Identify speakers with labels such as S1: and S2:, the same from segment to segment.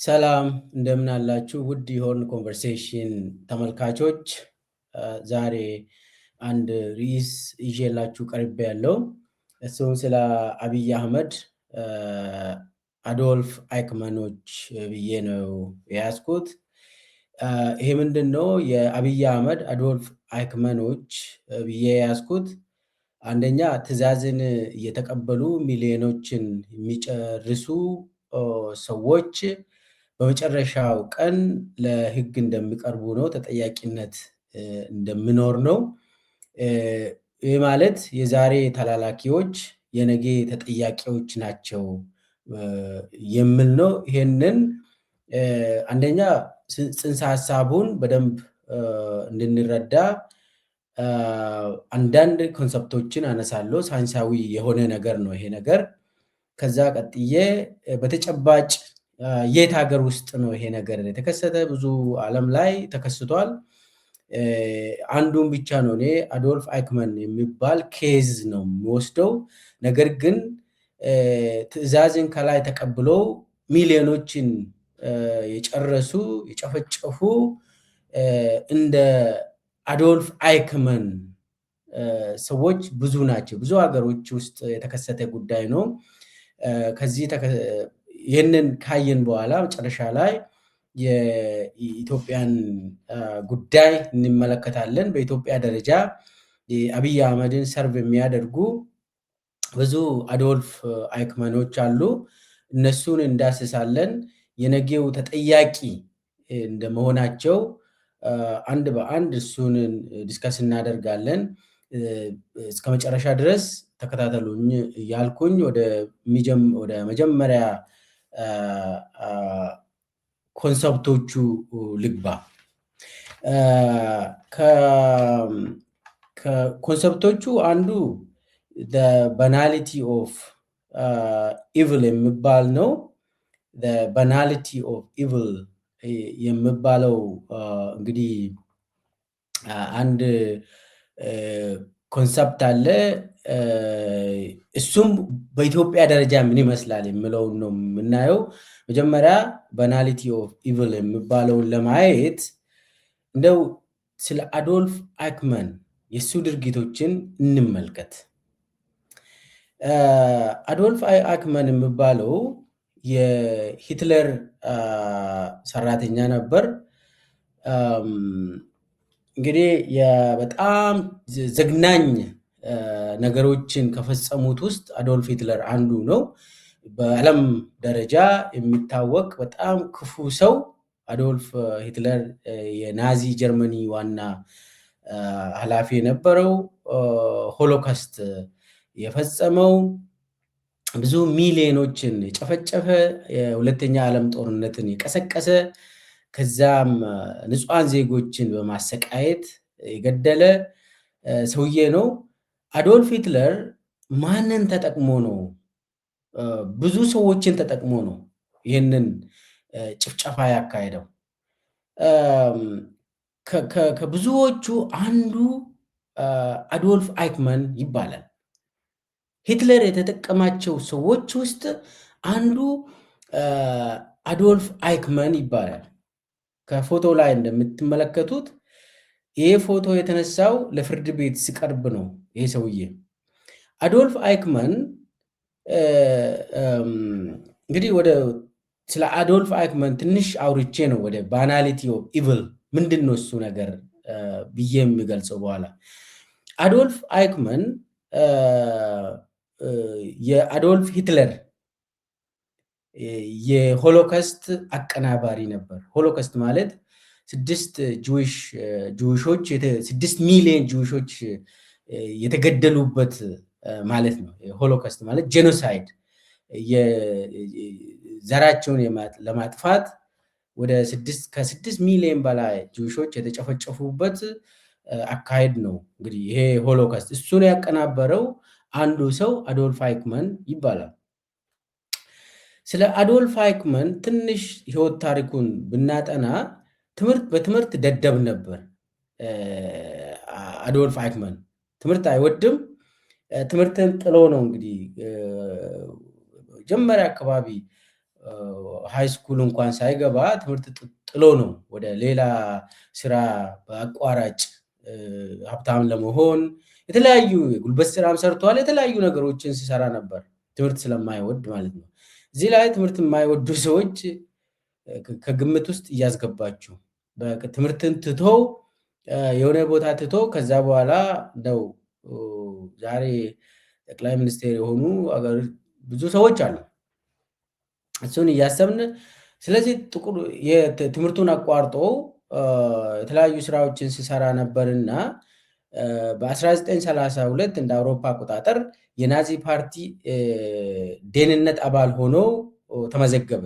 S1: ሰላም እንደምን አላችሁ? ውድ የሆርን ኮንቨርሴሽን ተመልካቾች፣ ዛሬ አንድ ርዕስ ይዤላችሁ ቀርቤያለሁ። እሱም ስለ አብይ አህመድ አዶልፍ አይክመኖች ብዬ ነው የያዝኩት። ይሄ ምንድን ነው? የአብይ አህመድ አዶልፍ አይክመኖች ብዬ የያዝኩት አንደኛ ትዕዛዝን እየተቀበሉ ሚሊዮኖችን የሚጨርሱ ሰዎች በመጨረሻው ቀን ለሕግ እንደሚቀርቡ ነው፣ ተጠያቂነት እንደሚኖር ነው። ይህ ማለት የዛሬ ተላላኪዎች የነገ ተጠያቂዎች ናቸው የሚል ነው። ይሄንን አንደኛ ጽንሰ ሀሳቡን በደንብ እንድንረዳ አንዳንድ ኮንሰፕቶችን አነሳለሁ። ሳይንሳዊ የሆነ ነገር ነው ይሄ ነገር። ከዛ ቀጥዬ በተጨባጭ የት ሀገር ውስጥ ነው ይሄ ነገር የተከሰተ? ብዙ ዓለም ላይ ተከስቷል። አንዱን ብቻ ነው እኔ አዶልፍ አይክመን የሚባል ኬዝ ነው የሚወስደው። ነገር ግን ትዕዛዝን ከላይ ተቀብለው ሚሊዮኖችን የጨረሱ የጨፈጨፉ እንደ አዶልፍ አይክመን ሰዎች ብዙ ናቸው። ብዙ ሀገሮች ውስጥ የተከሰተ ጉዳይ ነው። ከዚህ ይህንን ካየን በኋላ መጨረሻ ላይ የኢትዮጵያን ጉዳይ እንመለከታለን። በኢትዮጵያ ደረጃ አብይ አህመድን ሰርቭ የሚያደርጉ ብዙ አዶልፍ አይክመኖች አሉ። እነሱን እንዳስሳለን። የነገው ተጠያቂ እንደመሆናቸው አንድ በአንድ እሱን ዲስከስ እናደርጋለን። እስከ መጨረሻ ድረስ ተከታተሉኝ ያልኩኝ ወደ መጀመሪያ ኮንሰፕቶቹ ልግባ። ከኮንሰፕቶቹ አንዱ ባናሊቲ ኦፍ ኢቭል የሚባል ነው። ባናሊቲ ኦፍ ኢቭል የሚባለው እንግዲህ አንድ ኮንሰፕት አለ። እሱም በኢትዮጵያ ደረጃ ምን ይመስላል የሚለውን ነው የምናየው። መጀመሪያ ባናሊቲ ኦፍ ኢቭል የሚባለውን ለማየት እንደው ስለ አዶልፍ አይክመን የእሱ ድርጊቶችን እንመልከት። አዶልፍ አይክመን የሚባለው የሂትለር ሰራተኛ ነበር። እንግዲህ በጣም ዘግናኝ ነገሮችን ከፈጸሙት ውስጥ አዶልፍ ሂትለር አንዱ ነው። በዓለም ደረጃ የሚታወቅ በጣም ክፉ ሰው አዶልፍ ሂትለር የናዚ ጀርመኒ ዋና ኃላፊ የነበረው፣ ሆሎካስት የፈጸመው፣ ብዙ ሚሊዮኖችን የጨፈጨፈ፣ የሁለተኛ ዓለም ጦርነትን የቀሰቀሰ፣ ከዛም ንጹሃን ዜጎችን በማሰቃየት የገደለ ሰውዬ ነው። አዶልፍ ሂትለር ማንን ተጠቅሞ ነው? ብዙ ሰዎችን ተጠቅሞ ነው ይህንን ጭፍጨፋ ያካሄደው። ከብዙዎቹ አንዱ አዶልፍ አይክመን ይባላል። ሂትለር የተጠቀማቸው ሰዎች ውስጥ አንዱ አዶልፍ አይክመን ይባላል። ከፎቶ ላይ እንደምትመለከቱት ይሄ ፎቶ የተነሳው ለፍርድ ቤት ሲቀርብ ነው። ይሄ ሰውዬ አዶልፍ አይክመን እንግዲህ ስለ አዶልፍ አይክመን ትንሽ አውርቼ ነው ወደ ባናሊቲ ኦፍ ኢቭል ምንድን ነው እሱ ነገር ብዬ የሚገልጸው በኋላ። አዶልፍ አይክመን የአዶልፍ ሂትለር የሆሎካስት አቀናባሪ ነበር። ሆሎካስት ማለት 6 ሚሊዮን ጁዊሾች የተገደሉበት ማለት ነው። ሆሎካስት ማለት ጄኖሳይድ፣ ዘራቸውን ለማጥፋት ወደ 6 ሚሊዮን በላይ ጁዊሾች የተጨፈጨፉበት አካሄድ ነው። እንግዲህ ይሄ ሆሎካስት እሱን ያቀናበረው አንዱ ሰው አዶልፍ አይክመን ይባላል። ስለ አዶልፍ አይክመን ትንሽ ህይወት ታሪኩን ብናጠና በትምህርት ደደብ ነበር። አዶልፍ አይክመን ትምህርት አይወድም። ትምህርትን ጥሎ ነው እንግዲህ መጀመሪያ አካባቢ ሃይ ስኩል እንኳን ሳይገባ ትምህርት ጥሎ ነው ወደ ሌላ ስራ በአቋራጭ ሀብታም ለመሆን የተለያዩ የጉልበት ስራም ሰርቷል። የተለያዩ ነገሮችን ሲሰራ ነበር ትምህርት ስለማይወድ ማለት ነው። እዚህ ላይ ትምህርት የማይወዱ ሰዎች ከግምት ውስጥ እያስገባችሁ ትምህርትን ትቶ የሆነ ቦታ ትቶ ከዛ በኋላ ነው ዛሬ ጠቅላይ ሚኒስቴር የሆኑ ብዙ ሰዎች አሉ። እሱን እያሰብን ስለዚህ ትምህርቱን አቋርጦ የተለያዩ ስራዎችን ሲሰራ ነበርና በ1932 እንደ አውሮፓ አቆጣጠር የናዚ ፓርቲ ደህንነት አባል ሆኖ ተመዘገበ።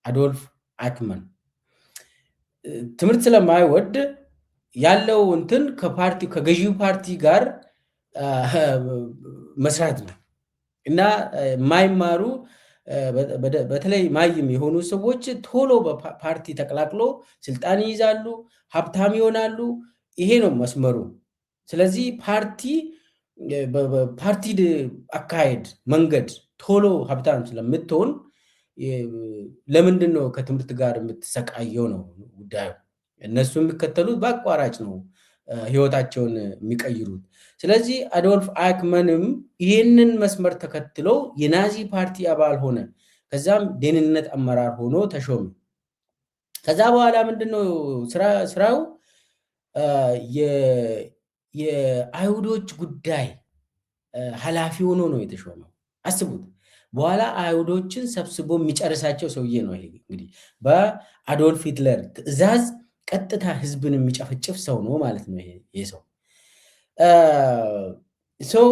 S1: አዶልፍ አይክማን ትምህርት ስለማይወድ ያለው እንትን ከገዢው ፓርቲ ጋር መስራት ነው እና የማይማሩ በተለይ ማይም የሆኑ ሰዎች ቶሎ በፓርቲ ተቀላቅሎ ስልጣን ይይዛሉ፣ ሀብታም ይሆናሉ። ይሄ ነው መስመሩ። ስለዚህ ፓርቲ አካሄድ መንገድ ቶሎ ሀብታም ስለምትሆን ለምንድን ነው ከትምህርት ጋር የምትሰቃየው ነው ጉዳዩ። እነሱ የሚከተሉት በአቋራጭ ነው ህይወታቸውን የሚቀይሩት። ስለዚህ አዶልፍ አይክማንም ይህንን መስመር ተከትሎ የናዚ ፓርቲ አባል ሆነ። ከዛም ደህንነት አመራር ሆኖ ተሾመ። ከዛ በኋላ ምንድነው ስራው? የአይሁዶች ጉዳይ ኃላፊ ሆኖ ነው የተሾመው። አስቡት። በኋላ አይሁዶችን ሰብስቦ የሚጨርሳቸው ሰውዬ ነው። ይሄ እንግዲህ በአዶልፍ ሂትለር ትዕዛዝ ቀጥታ ህዝብን የሚጨፈጭፍ ሰው ነው ማለት ነው። ይሄ ሰው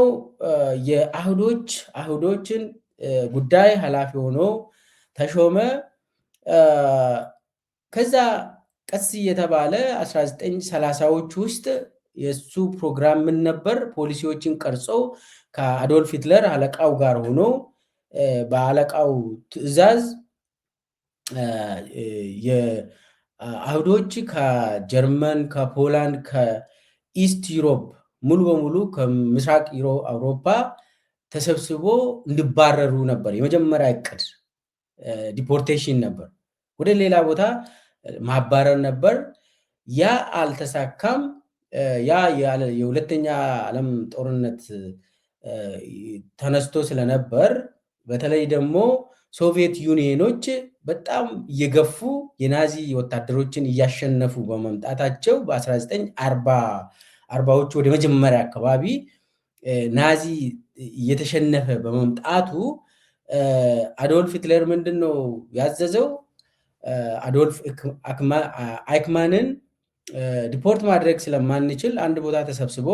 S1: የአይሁዶችን ጉዳይ ኃላፊ ሆኖ ተሾመ። ከዛ ቀስ እየተባለ 1930ዎች ውስጥ የሱ ፕሮግራም ምን ነበር? ፖሊሲዎችን ቀርጾ ከአዶልፍ ሂትለር አለቃው ጋር ሆኖ በአለቃው ትዕዛዝ አይሁዶች ከጀርመን፣ ከፖላንድ፣ ከኢስት ዩሮፕ ሙሉ በሙሉ ከምስራቅ አውሮፓ ተሰብስቦ እንዲባረሩ ነበር የመጀመሪያ እቅድ። ዲፖርቴሽን ነበር፣ ወደ ሌላ ቦታ ማባረር ነበር። ያ አልተሳካም። ያ የሁለተኛ ዓለም ጦርነት ተነስቶ ስለነበር በተለይ ደግሞ ሶቪየት ዩኒየኖች በጣም እየገፉ የናዚ ወታደሮችን እያሸነፉ በመምጣታቸው በ1940ዎቹ ወደ መጀመሪያ አካባቢ ናዚ እየተሸነፈ በመምጣቱ አዶልፍ ሂትለር ምንድን ነው ያዘዘው? አዶልፍ አይክማንን ዲፖርት ማድረግ ስለማንችል አንድ ቦታ ተሰብስቦ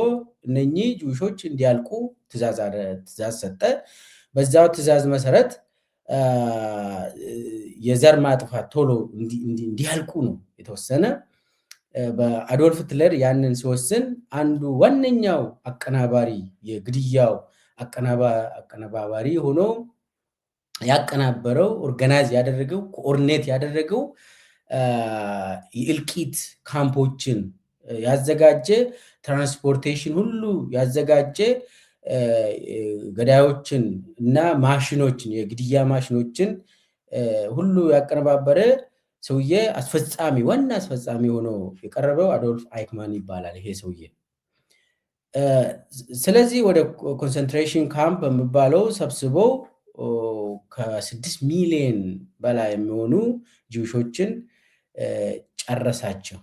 S1: እነኚህ ጁሾች እንዲያልቁ ትእዛዝ ሰጠ። በዛው ትእዛዝ መሰረት የዘር ማጥፋት ቶሎ እንዲያልቁ ነው የተወሰነ። በአዶልፍ ሂትለር ያንን ሲወስን አንዱ ዋነኛው አቀናባሪ የግድያው አቀናባሪ ሆኖ ያቀናበረው ኦርጋናይዝ ያደረገው ኮኦርዲኔት ያደረገው የእልቂት ካምፖችን ያዘጋጀ ትራንስፖርቴሽን ሁሉ ያዘጋጀ ገዳዮችን እና ማሽኖችን የግድያ ማሽኖችን ሁሉ ያቀነባበረ ሰውዬ ዋና አስፈጻሚ ሆኖ የቀረበው አዶልፍ አይክማን ይባላል ይሄ ሰውዬ። ስለዚህ ወደ ኮንሰንትሬሽን ካምፕ የሚባለው ሰብስቦ ከ6 ሚሊዮን በላይ የሚሆኑ ጂውሾችን ጨረሳቸው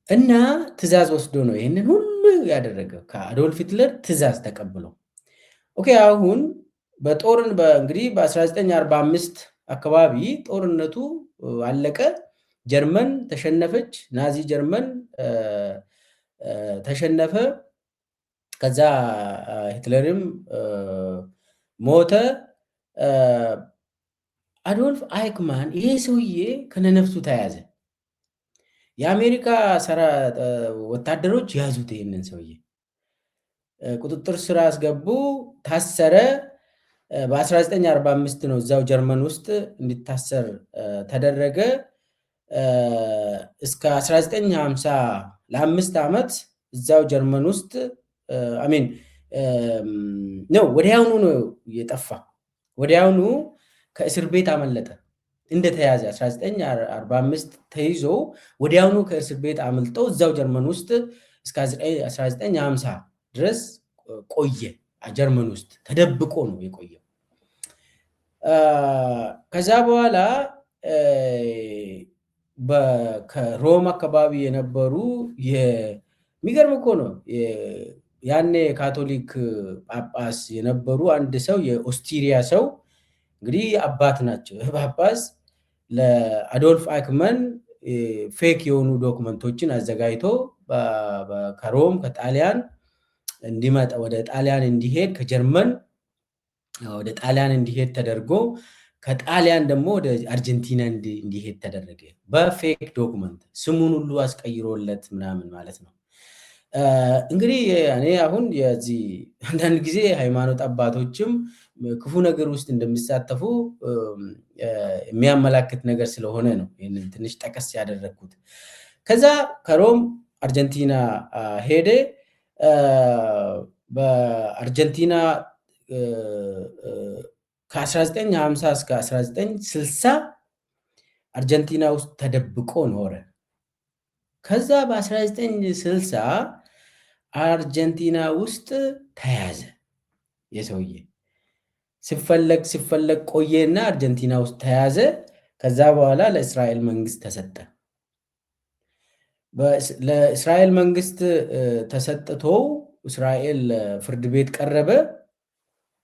S1: እና ትእዛዝ ወስዶ ነው ይህንን ሁሉ ያደረገው ከአዶልፍ ሂትለር ትእዛዝ ተቀብሎ። ኦኬ አሁን እንግዲህ በ1945 አካባቢ ጦርነቱ አለቀ። ጀርመን ተሸነፈች። ናዚ ጀርመን ተሸነፈ። ከዛ ሂትለርም ሞተ። አዶልፍ አይክማን ይሄ ሰውዬ ከነነፍሱ ተያዘ። የአሜሪካ ወታደሮች ያዙት። ይህንን ሰውዬ ቁጥጥር ስር አስገቡ። ታሰረ። በ1945 ነው እዛው ጀርመን ውስጥ እንዲታሰር ተደረገ። እስከ 1950 ለ5 ዓመት እዛው ጀርመን ውስጥ ነው። ወዲያውኑ ነው የጠፋ። ወዲያውኑ ከእስር ቤት አመለጠ። እንደተያዘ 1945 ተይዞ ወዲያውኑ ከእስር ቤት አምልጦ እዛው ጀርመን ውስጥ እስከ 1950 ድረስ ቆየ። ጀርመን ውስጥ ተደብቆ ነው የቆየው። ከዛ በኋላ ከሮም አካባቢ የነበሩ የሚገርም እኮ ነው። ያኔ ካቶሊክ ጳጳስ የነበሩ አንድ ሰው የኦስትሪያ ሰው እንግዲህ አባት ናቸው። ጳጳስ ለአዶልፍ አይክመን ፌክ የሆኑ ዶክመንቶችን አዘጋጅቶ ከሮም ከጣሊያን እንዲመጣ ወደ ጣሊያን እንዲሄድ ከጀርመን ወደ ጣሊያን እንዲሄድ ተደርጎ ከጣሊያን ደግሞ ወደ አርጀንቲና እንዲሄድ ተደረገ። በፌክ ዶክመንት ስሙን ሁሉ አስቀይሮለት ምናምን ማለት ነው። እንግዲህ እኔ አሁን የዚህ አንዳንድ ጊዜ ሃይማኖት አባቶችም ክፉ ነገር ውስጥ እንደሚሳተፉ የሚያመላክት ነገር ስለሆነ ነው ይህንን ትንሽ ጠቀስ ያደረግኩት። ከዛ ከሮም አርጀንቲና ሄደ። በአርጀንቲና ከ1950 እስከ 1960 አርጀንቲና ውስጥ ተደብቆ ኖረ። ከዛ በ1960 አርጀንቲና ውስጥ ተያዘ። የሰውዬ ሲፈለግ ቆየና አርጀንቲና ውስጥ ተያዘ። ከዛ በኋላ ለእስራኤል መንግስት ተሰጠ። ለእስራኤል መንግስት ተሰጥቶ እስራኤል ፍርድ ቤት ቀረበ።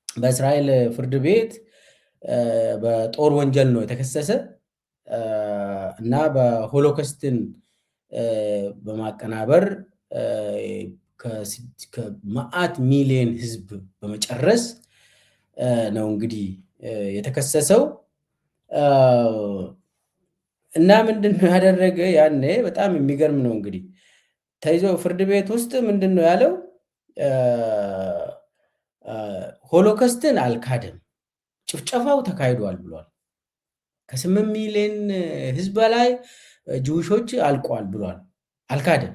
S1: በእስራኤል ፍርድ ቤት በጦር ወንጀል ነው የተከሰሰ እና በሆሎኮስትን በማቀናበር ከመዓት ሚሊዮን ህዝብ በመጨረስ ነው እንግዲህ የተከሰሰው። እና ምንድነው ያደረገ? ያኔ በጣም የሚገርም ነው እንግዲህ ተይዞ ፍርድ ቤት ውስጥ ምንድነው ያለው? ሆሎኮስትን አልካደም፣ ጭፍጨፋው ተካሂዷል ብሏል። ከ8 ሚሊዮን ህዝብ በላይ ጅውሾች አልቋል ብሏል። አልካደም።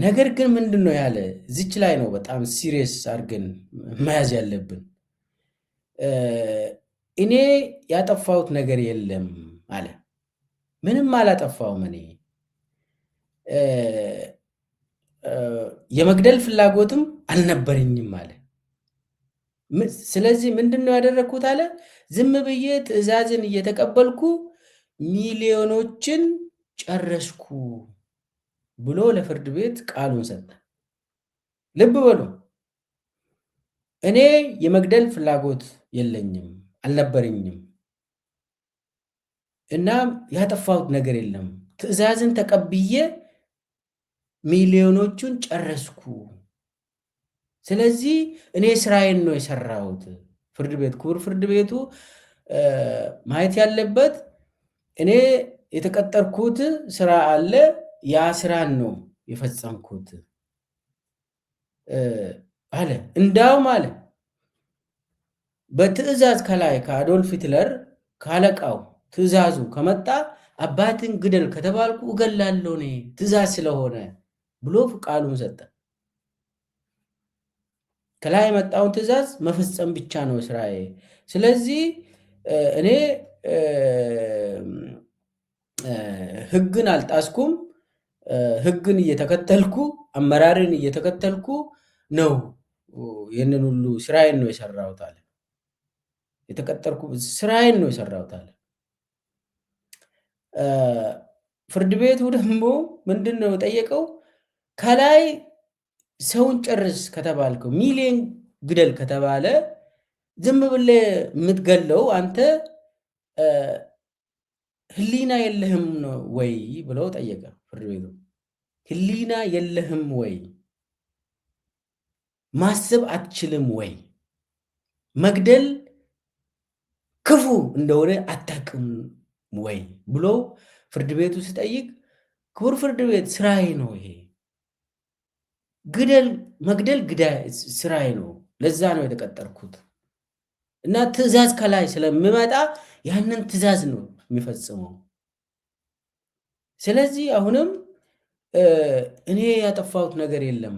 S1: ነገር ግን ምንድነው ያለ? እዚች ላይ ነው በጣም ሲሪየስ አድርገን መያዝ ያለብን። እኔ ያጠፋሁት ነገር የለም አለ። ምንም አላጠፋውም፣ እኔ የመግደል ፍላጎትም አልነበረኝም አለ። ስለዚህ ምንድነው ያደረግኩት አለ? ዝም ብዬ ትዕዛዝን እየተቀበልኩ ሚሊዮኖችን ጨረስኩ ብሎ ለፍርድ ቤት ቃሉን ሰጠ። ልብ በሉ፣ እኔ የመግደል ፍላጎት የለኝም አልነበረኝም እና ያጠፋሁት ነገር የለም፣ ትዕዛዝን ተቀብዬ ሚሊዮኖቹን ጨረስኩ። ስለዚህ እኔ ስራዬን ነው የሰራሁት። ፍርድ ቤት ክቡር ፍርድ ቤቱ ማየት ያለበት እኔ የተቀጠርኩት ስራ አለ፣ ያ ስራን ነው የፈጸምኩት አለ። እንዳውም አለ በትዕዛዝ ከላይ ከአዶልፍ ሂትለር ካለቃው ትዕዛዙ ከመጣ አባትን ግደል ከተባልኩ እገላለሁ እኔ ትዕዛዝ ስለሆነ ብሎ ቃሉን ሰጠ። ከላይ የመጣውን ትዕዛዝ መፈጸም ብቻ ነው ስራዬ። ስለዚህ እኔ ህግን አልጣስኩም፣ ህግን እየተከተልኩ አመራርን እየተከተልኩ ነው ይህንን ሁሉ ስራዬን ነው የሰራሁት አለ። የተቀጠርኩ ስራዬን ነው የሰራሁት አለ። ፍርድ ቤቱ ደግሞ ምንድን ነው የጠየቀው? ከላይ ሰውን ጨርስ ከተባልከው፣ ሚሊዮን ግደል ከተባለ ዝም ብለህ የምትገለው አንተ ህሊና የለህም ወይ ብለው ጠየቀ ፍርድ ቤቱ። ህሊና የለህም ወይ? ማሰብ አትችልም ወይ? መግደል ክፉ እንደሆነ አታውቅም ወይ ብሎ ፍርድ ቤቱ ሲጠይቅ፣ ክቡር ፍርድ ቤት ስራዬ ነው ይሄ፣ መግደል ስራዬ ነው፣ ለዛ ነው የተቀጠርኩት እና ትዕዛዝ ከላይ ስለሚመጣ ያንን ትዕዛዝ ነው የሚፈጽመው። ስለዚህ አሁንም እኔ ያጠፋሁት ነገር የለም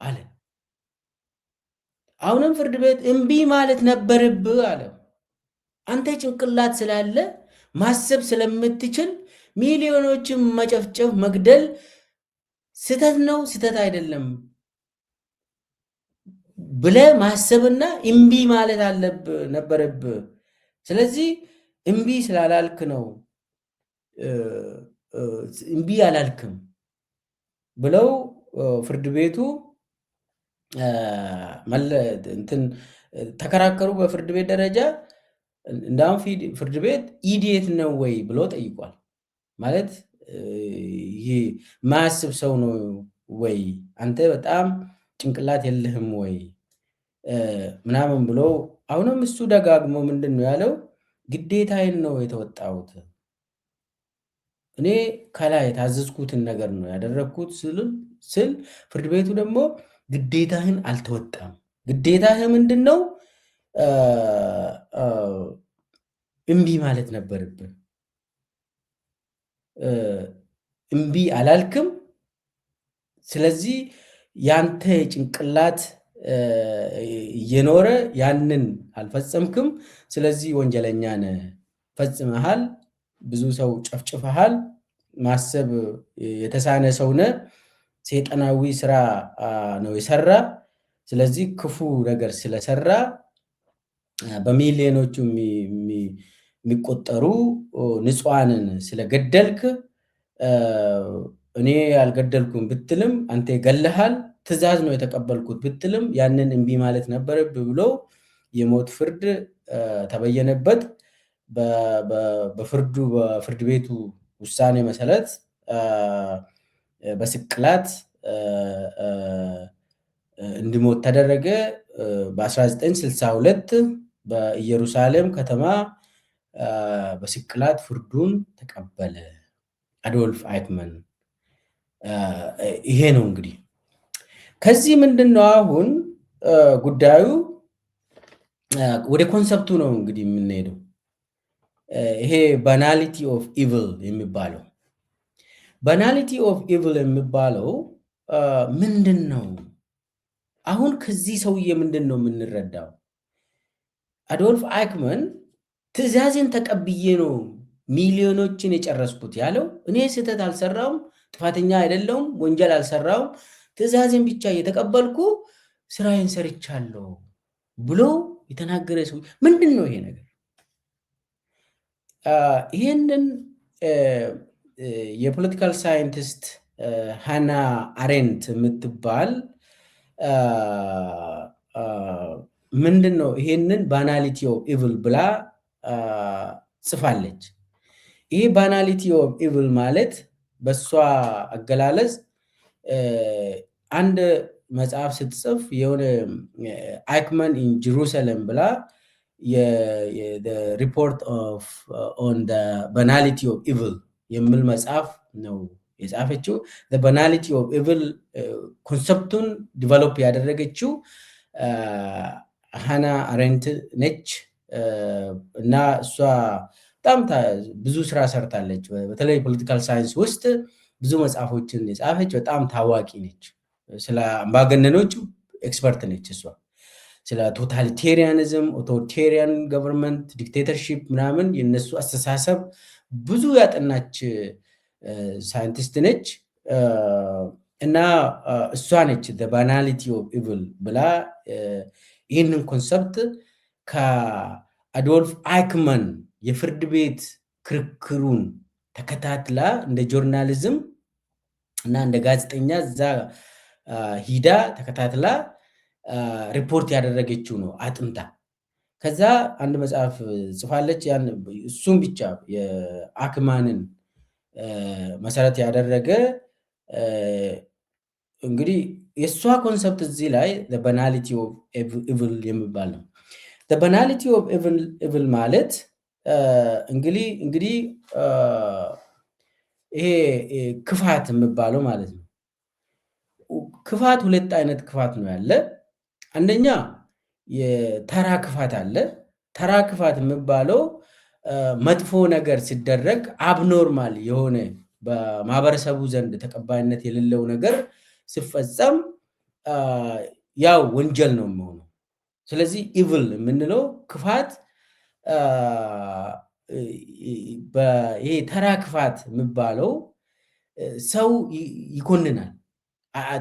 S1: አለ። አሁንም ፍርድ ቤት እምቢ ማለት ነበረብህ አለው። አንተ ጭንቅላት ስላለ ማሰብ ስለምትችል ሚሊዮኖችን መጨፍጨፍ፣ መግደል ስህተት ነው ስህተት አይደለም ብለህ ማሰብና እምቢ ማለት ነበረብህ። ስለዚህ እምቢ ስላላልክ ነው እምቢ አላልክም ብለው ፍርድ ቤቱ እንትን ተከራከሩ። በፍርድ ቤት ደረጃ እንዳውም ፍርድ ቤት ኢዲየት ነው ወይ ብሎ ጠይቋል። ማለት ይሄ ማያስብ ሰው ነው ወይ አንተ በጣም ጭንቅላት የለህም ወይ ምናምን ብሎ አሁንም እሱ ደጋግሞ ምንድን ነው ያለው? ግዴታዬን ነው የተወጣሁት፣ እኔ ከላይ የታዘዝኩትን ነገር ነው ያደረግኩት ስል ፍርድ ቤቱ ደግሞ ግዴታህን አልተወጣም። ግዴታህ ምንድን ነው? እምቢ ማለት ነበረብን። እምቢ አላልክም። ስለዚህ ያንተ ጭንቅላት እየኖረ ያንን አልፈጸምክም። ስለዚህ ወንጀለኛ ነህ፣ ፈጽመሃል፣ ብዙ ሰው ጨፍጭፈሃል፣ ማሰብ የተሳነ ሰው ነህ፣ ሰይጣናዊ ስራ ነው የሰራ። ስለዚህ ክፉ ነገር ስለሰራ በሚሊዮኖቹ የሚቆጠሩ ንጹሐንን ስለገደልክ እኔ አልገደልኩም ብትልም አንተ ገለሃል፣ ትዕዛዝ ነው የተቀበልኩት ብትልም ያንን እምቢ ማለት ነበረብህ ብሎ የሞት ፍርድ ተበየነበት። በፍርድ ቤቱ ውሳኔ መሰረት በስቅላት እንዲሞት ተደረገ። በ1962 በኢየሩሳሌም ከተማ በስቅላት ፍርዱን ተቀበለ አዶልፍ አይክመን። ይሄ ነው እንግዲህ። ከዚህ ምንድን ነው አሁን ጉዳዩ ወደ ኮንሰፕቱ ነው እንግዲህ የምንሄደው። ይሄ ባናሊቲ ኦፍ ኢቭል የሚባለው ባናሊቲ ኦፍ ኢቭል የሚባለው ምንድን ነው? አሁን ከዚህ ሰውዬ ምንድን ነው የምንረዳው? አዶልፍ አይክመን ትዕዛዝን ተቀብዬ ነው ሚሊዮኖችን የጨረስኩት ያለው። እኔ ስህተት አልሰራውም፣ ጥፋተኛ አይደለሁም፣ ወንጀል አልሰራውም፣ ትዕዛዝን ብቻ እየተቀበልኩ ስራዬን ሰርቻለሁ ብሎ የተናገረ ሰው ምንድን ነው ይሄ ነገር? ይሄንን የፖለቲካል ሳይንቲስት ሃና አሬንት የምትባል ምንድን ነው ይሄንን ባናሊቲ ኦፍ ኢቭል ብላ ጽፋለች። ይሄ ባናሊቲ ኦፍ ኢቭል ማለት በእሷ አገላለጽ አንድ መጽሐፍ ስትጽፍ የሆነ አይክመን ኢን ጀሩሳሌም ብላ ሪፖርት ኦን ባናሊቲ ኦፍ ኢቭል የሚል መጽሐፍ ነው የጻፈችው። ባናሊቲ ኦፍ ኢቭል ኮንሰፕቱን ዲቨሎፕ ያደረገችው ሃና አሬንት ነች እና እሷ በጣም ብዙ ስራ ሰርታለች። በተለይ ፖለቲካል ሳይንስ ውስጥ ብዙ መጽሐፎችን የጻፈች በጣም ታዋቂ ነች። ስለ አምባገነኖች ኤክስፐርት ነች እሷ። ስለ ቶታሊቴሪያኒዝም፣ ኦቶሪቴሪያን ገቨርንመንት፣ ዲክቴተርሺፕ ምናምን የነሱ አስተሳሰብ ብዙ ያጠናች ሳይንቲስት ነች እና እሷ ነች ባናሊቲ ኦፍ ኢቭል ብላ ይህንን ኮንሰፕት ከአዶልፍ አይክመን የፍርድ ቤት ክርክሩን ተከታትላ እንደ ጆርናሊዝም እና እንደ ጋዜጠኛ እዛ ሂዳ ተከታትላ ሪፖርት ያደረገችው ነው አጥንታ። ከዛ አንድ መጽሐፍ ጽፋለች። እሱም ብቻ የአክማንን መሰረት ያደረገ እንግዲህ የእሷ ኮንሰፕት እዚህ ላይ ባናሊቲ ኦፍ ኢቭል የሚባል ነው። ባናሊቲ ኦፍ ኢቭል ማለት እንግዲህ ይሄ ክፋት የሚባለው ማለት ነው። ክፋት ሁለት አይነት ክፋት ነው ያለ። አንደኛ የተራ ክፋት አለ። ተራ ክፋት የሚባለው መጥፎ ነገር ሲደረግ አብኖርማል የሆነ በማህበረሰቡ ዘንድ ተቀባይነት የሌለው ነገር ሲፈጸም ያው ወንጀል ነው የሚሆነው። ስለዚህ ኢቭል የምንለው ክፋት ይሄ ተራ ክፋት የሚባለው ሰው ይኮንናል፣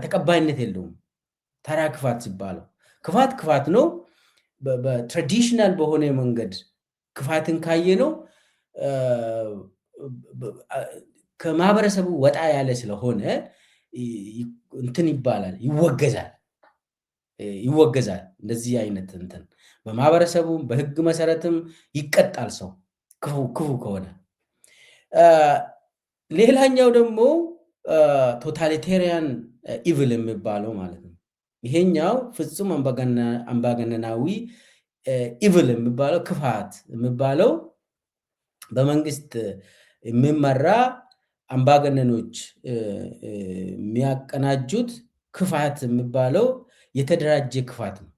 S1: ተቀባይነት የለውም። ተራ ክፋት ሲባለው ክፋት ክፋት ነው። በትራዲሽናል በሆነ መንገድ ክፋትን ካየ ነው ከማህበረሰቡ ወጣ ያለ ስለሆነ እንትን ይባላል፣ ይወገዛል። እንደዚህ አይነት እንትን በማህበረሰቡ በህግ መሰረትም ይቀጣል ሰው ክፉ ከሆነ። ሌላኛው ደግሞ ቶታሊቴሪያን ኢቭል የሚባለው ማለት ነው። ይሄኛው ፍጹም አምባገነናዊ ኢቭል የሚባለው ክፋት የሚባለው በመንግስት የሚመራ አምባገነኖች የሚያቀናጁት ክፋት የሚባለው የተደራጀ ክፋት ነው።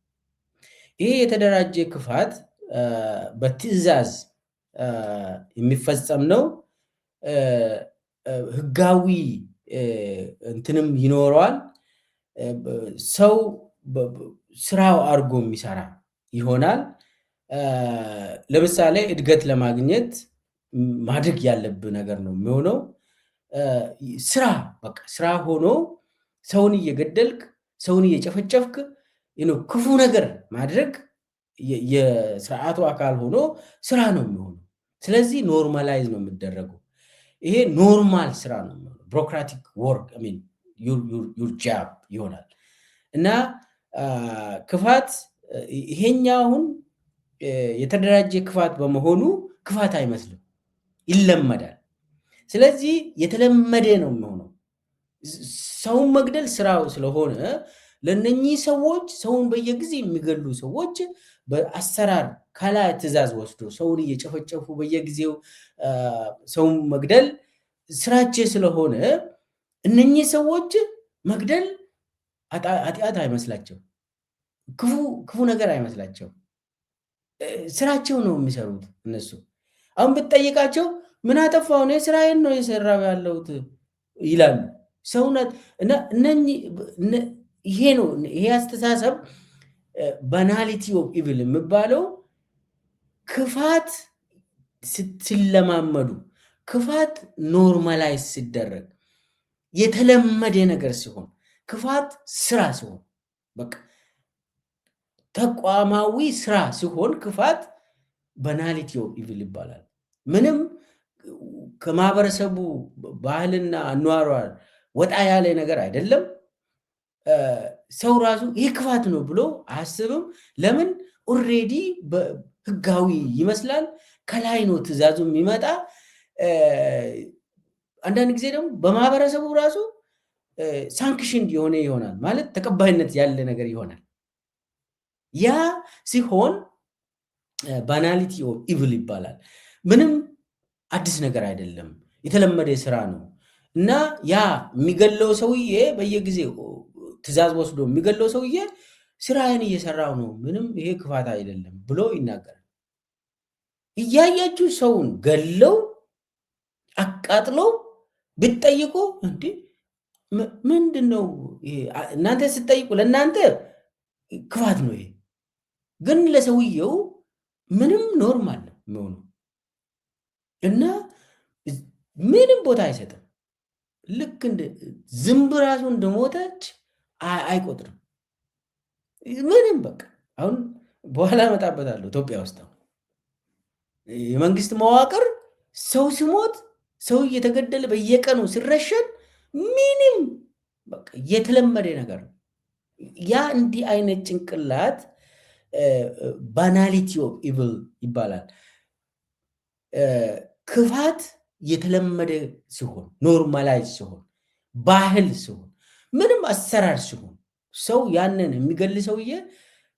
S1: ይሄ የተደራጀ ክፋት በትዕዛዝ የሚፈጸም ነው። ህጋዊ እንትንም ይኖረዋል። ሰው ስራው አድርጎ የሚሰራ ይሆናል። ለምሳሌ እድገት ለማግኘት ማድረግ ያለብህ ነገር ነው የሚሆነው። ስራ ሆኖ ሰውን እየገደልክ ሰውን እየጨፈጨፍክ ክፉ ነገር ማድረግ የስርዓቱ አካል ሆኖ ስራ ነው የሚሆነው። ስለዚህ ኖርማላይዝ ነው የሚደረገው። ይሄ ኖርማል ስራ ነው የሚሆነው። ቢሮክራቲክ ወርክ ዩር ጃብ ይሆናል። እና ክፋት ይሄኛውን የተደራጀ ክፋት በመሆኑ ክፋት አይመስልም፣ ይለመዳል። ስለዚህ የተለመደ ነው የሚሆነው። ሰውን መግደል ስራው ስለሆነ ለነኚህ ሰዎች ሰውን በየጊዜ የሚገሉ ሰዎች በአሰራር ከላይ ትዕዛዝ ወስዶ ሰውን እየጨፈጨፉ በየጊዜው ሰውን መግደል ስራቸው ስለሆነ እነኚህ ሰዎች መግደል ኃጢአት አይመስላቸው፣ ክፉ ነገር አይመስላቸው። ስራቸው ነው የሚሰሩት እነሱ። አሁን ብትጠይቃቸው ምን አጠፋው? እኔ ስራዬን ነው የሰራው ያለሁት ይላሉ። ሰውነት እና ይሄ ነው ይሄ አስተሳሰብ ባናሊቲ ኦፍ ኢቪል የሚባለው ክፋት ሲለማመዱ፣ ክፋት ኖርማላይዝ ሲደረግ፣ የተለመደ ነገር ሲሆን፣ ክፋት ስራ ሲሆን፣ በቃ ተቋማዊ ስራ ሲሆን ክፋት ባናሊቲ ኦፍ ኢቪል ይባላል። ምንም ከማህበረሰቡ ባህልና አኗኗር ወጣ ያለ ነገር አይደለም። ሰው ራሱ ይህ ክፋት ነው ብሎ አያስብም። ለምን? ኦልሬዲ ህጋዊ ይመስላል። ከላይ ነው ትዕዛዙ የሚመጣ። አንዳንድ ጊዜ ደግሞ በማህበረሰቡ ራሱ ሳንክሽን የሆነ ይሆናል፣ ማለት ተቀባይነት ያለ ነገር ይሆናል። ያ ሲሆን ባናሊቲ ኦፍ ኢቪል ይባላል። ምንም አዲስ ነገር አይደለም፣ የተለመደ ስራ ነው። እና ያ የሚገለው ሰውዬ በየጊዜው ትዕዛዝ ወስዶ የሚገለው ሰውዬ ስራዬን እየሰራው ነው፣ ምንም ይሄ ክፋት አይደለም ብሎ ይናገራል። እያያችሁ ሰውን ገለው አቃጥለው ብትጠይቁ እንዴ ምንድን ነው እናንተ ስትጠይቁ ለእናንተ ክፋት ነው ይሄ፣ ግን ለሰውየው ምንም ኖርማል ነው የሚሆነው እና ምንም ቦታ አይሰጥም። ልክ እንደ ዝንብ ራሱ እንደሞተች አይቆጥርም። ምንም በቃ አሁን በኋላ እመጣበታለሁ። ኢትዮጵያ ውስጥ የመንግስት መዋቅር ሰው ሲሞት ሰው እየተገደለ በየቀኑ ሲረሸን ምንም በቃ የተለመደ ነገር ነው። ያ እንዲህ አይነት ጭንቅላት ባናሊቲ ኦፍ ኢቪል ይባላል። ክፋት የተለመደ ሲሆን፣ ኖርማላይዝ ሲሆን፣ ባህል ሲሆን፣ ምንም አሰራር ሲሆን ሰው ያንን የሚገል ሰውዬ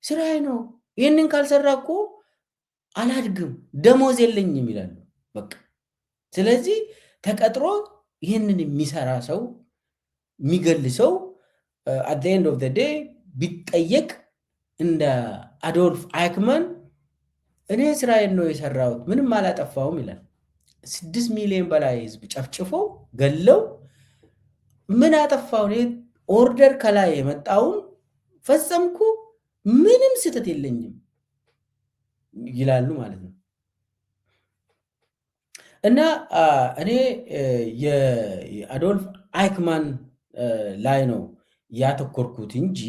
S1: ስራዬ ነው፣ ይህንን ካልሰራ እኮ አላድግም፣ ደሞዝ የለኝም ይላሉ። በቃ ስለዚህ ተቀጥሮ ይህንን የሚሰራ ሰው የሚገል ሰው አት ዘ ኤንድ ኦፍ ዘ ዴይ ቢጠየቅ እንደ አዶልፍ አይክመን እኔ ስራዬን ነው የሰራሁት ምንም አላጠፋውም ይላል። 6 ሚሊዮን በላይ ህዝብ ጨፍጭፈው ገለው ምን አጠፋው? እኔ ኦርደር ከላይ የመጣውን ፈጸምኩ፣ ምንም ስህተት የለኝም ይላሉ ማለት ነው። እና እኔ የአዶልፍ አይክማን ላይ ነው ያተኮርኩት እንጂ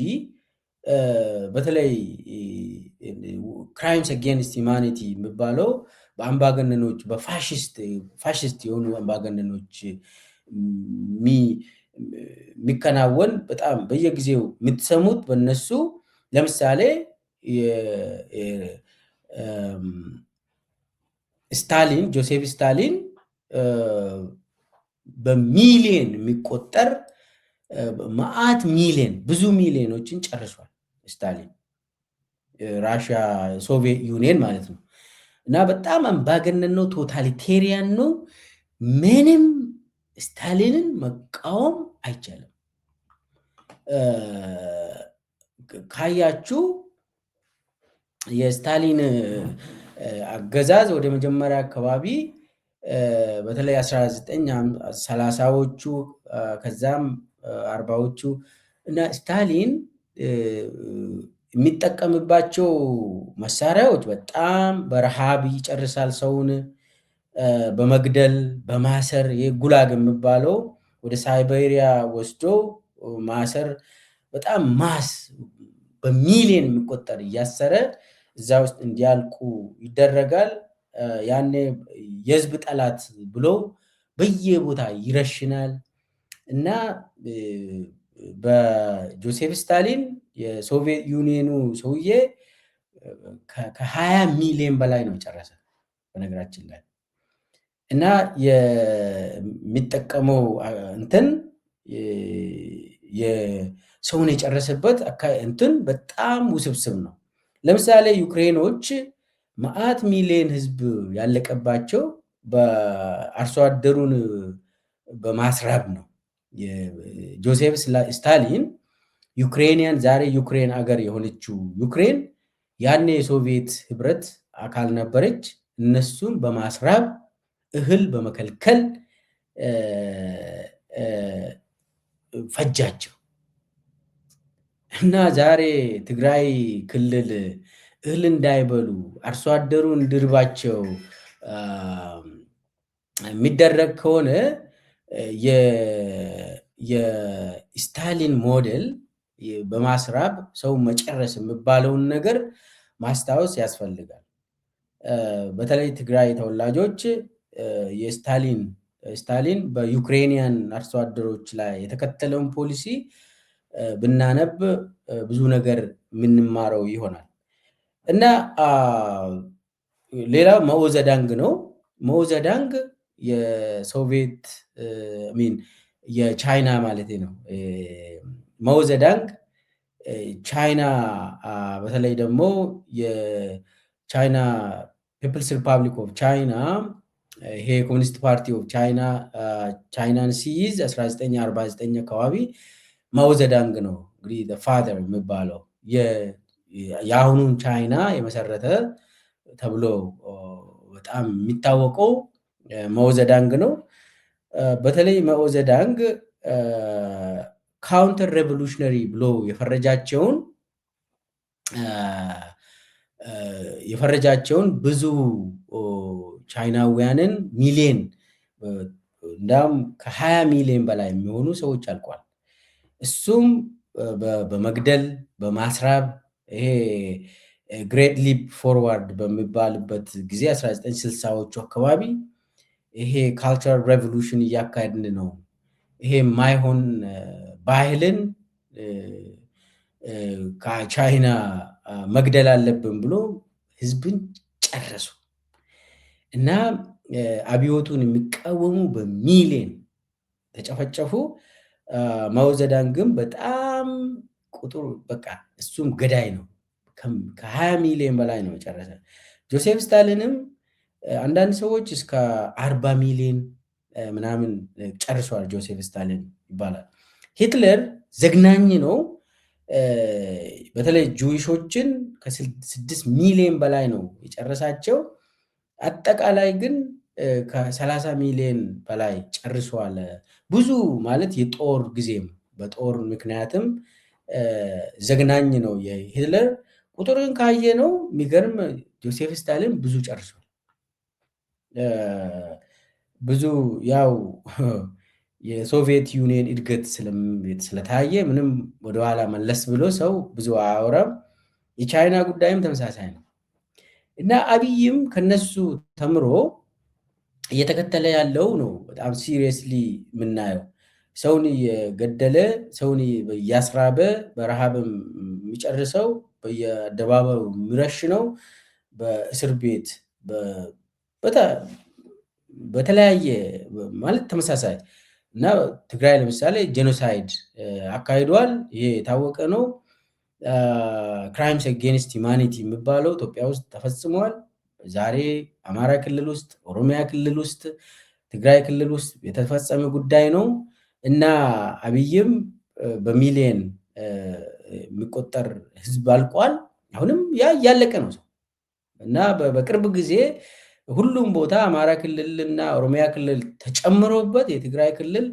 S1: በተለይ ክራይምስ አጌንስት ሂውማኒቲ የሚባለው በአምባገነኖች ፋሽስት የሆኑ አምባገነኖች የሚከናወን በጣም በየጊዜው የምትሰሙት በነሱ ለምሳሌ ስታሊን ጆሴፍ ስታሊን በሚሊየን የሚቆጠር መዓት ሚሊየን ብዙ ሚሊዮኖችን ጨርሷል ስታሊን ራሽያ ሶቪየት ዩኒየን ማለት ነው። እና በጣም አምባገነን ነው፣ ቶታሊቴሪያን ነው። ምንም ስታሊንን መቃወም አይቻልም። ካያችሁ የስታሊን አገዛዝ ወደ መጀመሪያ አካባቢ በተለይ 1930ዎቹ ከዛም 40ዎቹ እና ስታሊን የሚጠቀምባቸው መሳሪያዎች በጣም በረሃብ ይጨርሳል ሰውን በመግደል በማሰር የጉላግ የሚባለው ወደ ሳይቤሪያ ወስዶ ማሰር በጣም ማስ በሚሊዮን የሚቆጠር እያሰረ እዛ ውስጥ እንዲያልቁ ይደረጋል። ያኔ የህዝብ ጠላት ብሎ በየቦታ ይረሽናል። እና በጆሴፍ ስታሊን የሶቪየት ዩኒየኑ ሰውዬ ከ20 ሚሊዮን በላይ ነው የጨረሰ በነገራችን ላይ። እና የሚጠቀመው እንትን የሰውን የጨረሰበት እንትን በጣም ውስብስብ ነው። ለምሳሌ ዩክሬኖች መዓት ሚሊዮን ህዝብ ያለቀባቸው በአርሶ አደሩን በማስራብ ነው። ጆሴፍ ስታሊን ዩክሬንያን ዛሬ ዩክሬን አገር የሆነችው ዩክሬን ያኔ የሶቪየት ህብረት አካል ነበረች። እነሱን በማስራብ እህል በመከልከል ፈጃቸው እና ዛሬ ትግራይ ክልል እህል እንዳይበሉ አርሶ አደሩ እንዲርባቸው የሚደረግ ከሆነ የስታሊን ሞዴል በማስራብ ሰው መጨረስ የሚባለውን ነገር ማስታወስ ያስፈልጋል። በተለይ ትግራይ ተወላጆች ስታሊን በዩክሬንያን አርሶ አደሮች ላይ የተከተለውን ፖሊሲ ብናነብ ብዙ ነገር የምንማረው ይሆናል። እና ሌላው ማኦዘዳንግ ነው። ማኦዘዳንግ የሶቪየት የቻይና ማለት ነው። ማኦዘዳንግ ቻይና በተለይ ደግሞ የቻይና ፒፕልስ ሪፐብሊክ ኦፍ ቻይና ይሄ ኮሚኒስት ፓርቲ ኦፍ ቻይናን ሲይዝ 1949 አካባቢ ማኦዘዳንግ ነው እንግዲህ ፋደር የሚባለው የአሁኑን ቻይና የመሰረተ ተብሎ በጣም የሚታወቀው ማኦዘዳንግ ነው። በተለይ ማኦዘዳንግ ካውንተር ሬቮሉሽነሪ ብሎ የፈረጃቸውን ብዙ ቻይናውያንን ሚሊዮን እንዳውም ከ20 ሚሊዮን በላይ የሚሆኑ ሰዎች አልቋል። እሱም በመግደል በማስራብ ይሄ ግሬት ሊፕ ፎርዋርድ በሚባልበት ጊዜ 1960ዎቹ አካባቢ ይሄ ካልቸራል ሬቮሉሽን እያካሄድን ነው፣ ይሄ ማይሆን ባህልን ከቻይና መግደል አለብን ብሎ ህዝብን ጨረሱ እና አብዮቱን የሚቃወሙ በሚሊዮን ተጨፈጨፉ። ማኦዘዳንግም በጣም ቁጥሩ በቃ እሱም ገዳይ ነው። ከ20 ሚሊዮን በላይ ነው የጨረሰ። ጆሴፍ ስታሊንም አንዳንድ ሰዎች እስከ 40 ሚሊዮን ምናምን ጨርሷል ጆሴፍ ስታሊን ይባላል። ሂትለር ዘግናኝ ነው። በተለይ ጁዊሾችን ከ6 ሚሊዮን በላይ ነው የጨረሳቸው። አጠቃላይ ግን ከ30 ሚሊዮን በላይ ጨርሷል። ብዙ ማለት የጦር ጊዜም በጦር ምክንያትም ዘግናኝ ነው የሂትለር ቁጥርን ካየ ነው የሚገርም ጆሴፍ ስታሊን ብዙ ጨርሷል። ብዙ ያው የሶቪየት ዩኒየን እድገት ስለታየ ምንም ወደኋላ መለስ ብሎ ሰው ብዙ አያወራም። የቻይና ጉዳይም ተመሳሳይ ነው እና አብይም ከነሱ ተምሮ እየተከተለ ያለው ነው። በጣም ሲሪየስሊ የምናየው ሰውን እየገደለ ሰውን እያስራበ በረሃብም የሚጨርሰው በየአደባባዩ የሚረሽነው በእስር ቤት በተለያየ ማለት ተመሳሳይ እና ትግራይ ለምሳሌ ጄኖሳይድ አካሂዷል። ይሄ የታወቀ ነው። ክራይምስ አጌንስት ሂውማኒቲ የሚባለው ኢትዮጵያ ውስጥ ተፈጽሟል። ዛሬ አማራ ክልል ውስጥ፣ ኦሮሚያ ክልል ውስጥ፣ ትግራይ ክልል ውስጥ የተፈጸመ ጉዳይ ነው እና አብይም በሚሊየን የሚቆጠር ህዝብ አልቋል። አሁንም ያ እያለቀ ነው ሰው እና በቅርብ ጊዜ ሁሉም ቦታ አማራ ክልል እና ኦሮሚያ ክልል ተጨምሮበት የትግራይ ክልል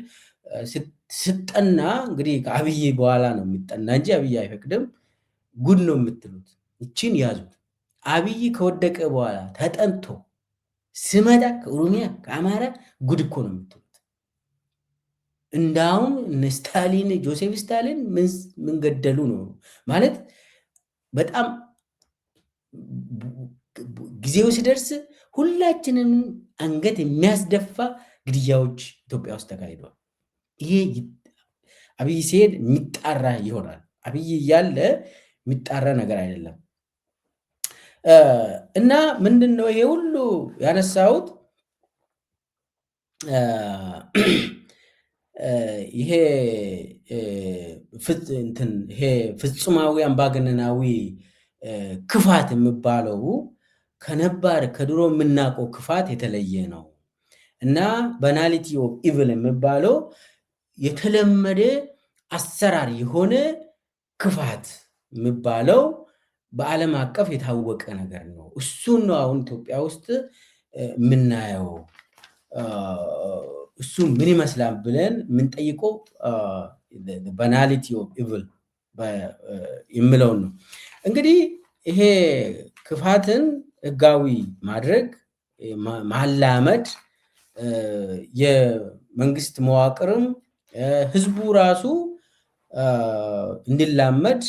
S1: ስጠና እንግዲህ ከአብይ በኋላ ነው የሚጠና እንጂ አብይ አይፈቅድም። ጉድ ነው የምትሉት ይችን ያዙት። አብይ ከወደቀ በኋላ ተጠንቶ ስመጣ ከኦሮሚያ ከአማራ ጉድ እኮ ነው የምትሉት። እንዳውም ስታሊን ጆሴፍ ስታሊን ምን ገደሉ ነው ማለት በጣም ጊዜው ሲደርስ ሁላችንም አንገት የሚያስደፋ ግድያዎች ኢትዮጵያ ውስጥ ተካሂደዋል። ይሄ አብይ ሲሄድ የሚጣራ ይሆናል። አብይ እያለ የሚጣራ ነገር አይደለም። እና ምንድን ነው ይሄ ሁሉ ያነሳሁት? ይሄ ፍጹማዊ አምባገነናዊ ክፋት የሚባለው ከነባር ከድሮ የምናውቀው ክፋት የተለየ ነው እና ባናሊቲ ኦፍ ኢቭል የሚባለው የተለመደ አሰራር የሆነ ክፋት የሚባለው በዓለም አቀፍ የታወቀ ነገር ነው። እሱን ነው አሁን ኢትዮጵያ ውስጥ የምናየው። እሱ ምን ይመስላል ብለን የምንጠይቀው ባናሊቲ ኦፍ ኢቭል የምለውን ነው። እንግዲህ ይሄ ክፋትን ህጋዊ ማድረግ ማላመድ የመንግስት መዋቅርም ህዝቡ ራሱ እንዲላመድ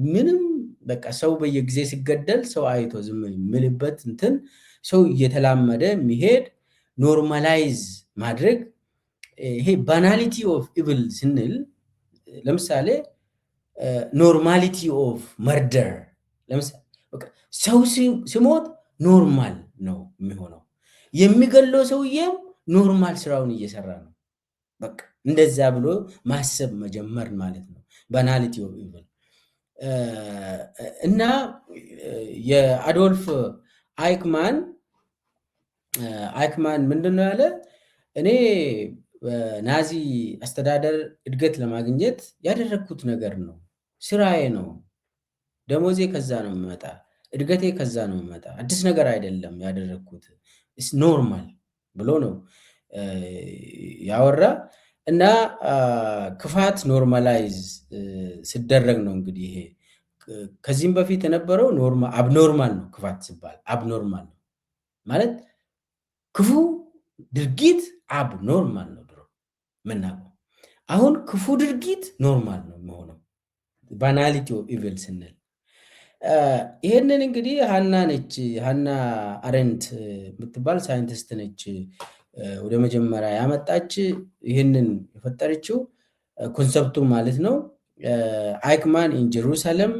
S1: ምንም በቃ ሰው በየጊዜ ሲገደል ሰው አይቶ ዝም የሚልበት እንትን ሰው እየተላመደ የሚሄድ ኖርማላይዝ ማድረግ ይሄ ባናሊቲ ኦፍ ኢቭል ስንል ለምሳሌ ኖርማሊቲ ኦፍ መርደር ለምሳሌ ሰው ሲሞት ኖርማል ነው የሚሆነው። የሚገለው ሰውዬም ኖርማል ስራውን እየሰራ ነው። በቃ እንደዛ ብሎ ማሰብ መጀመር ማለት ነው ባናሊቲ ኦፍ ኢቭል። እና የአዶልፍ አይክማን ምንድን ነው ያለ? እኔ ናዚ አስተዳደር እድገት ለማግኘት ያደረግኩት ነገር ነው፣ ስራዬ ነው፣ ደሞዜ ከዛ ነው የሚመጣ፣ እድገቴ ከዛ ነው የሚመጣ፣ አዲስ ነገር አይደለም ያደረግኩት፣ ኖርማል ብሎ ነው ያወራ። እና ክፋት ኖርማላይዝ ሲደረግ ነው እንግዲህ ይሄ ከዚህም በፊት የነበረው አብኖርማል ነው። ክፋት ሲባል አብኖርማል ነው ማለት ክፉ ድርጊት አብኖርማል ነው ድሮ ምናውቀው። አሁን ክፉ ድርጊት ኖርማል ነው የሚሆነው ባናሊቲ ኦፍ ኢቪል ስንል። ይህንን እንግዲህ ሃና አረንት የምትባል ሳይንቲስት ነች ወደ መጀመሪያ ያመጣች ይህንን የፈጠረችው ኮንሰፕቱ ማለት ነው። አይክማን ኢን ጀሩሳሌም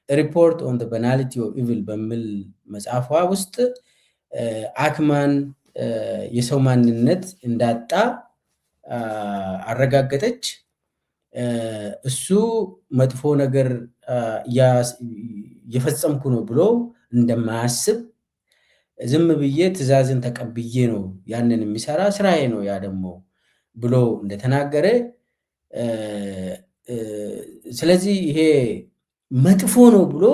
S1: ሪፖርት ኦን ባናሊቲ ኦፍ ኢቪል በሚል መጽሐፏ ውስጥ አይክማን የሰው ማንነት እንዳጣ አረጋገጠች። እሱ መጥፎ ነገር እየፈጸምኩ ነው ብሎ እንደማያስብ፣ ዝም ብዬ ትዕዛዝን ተቀብዬ ነው ያንን የሚሰራ ስራዬ ነው ያ ደግሞ ብሎ እንደተናገረ፣ ስለዚህ ይሄ መጥፎ ነው ብሎ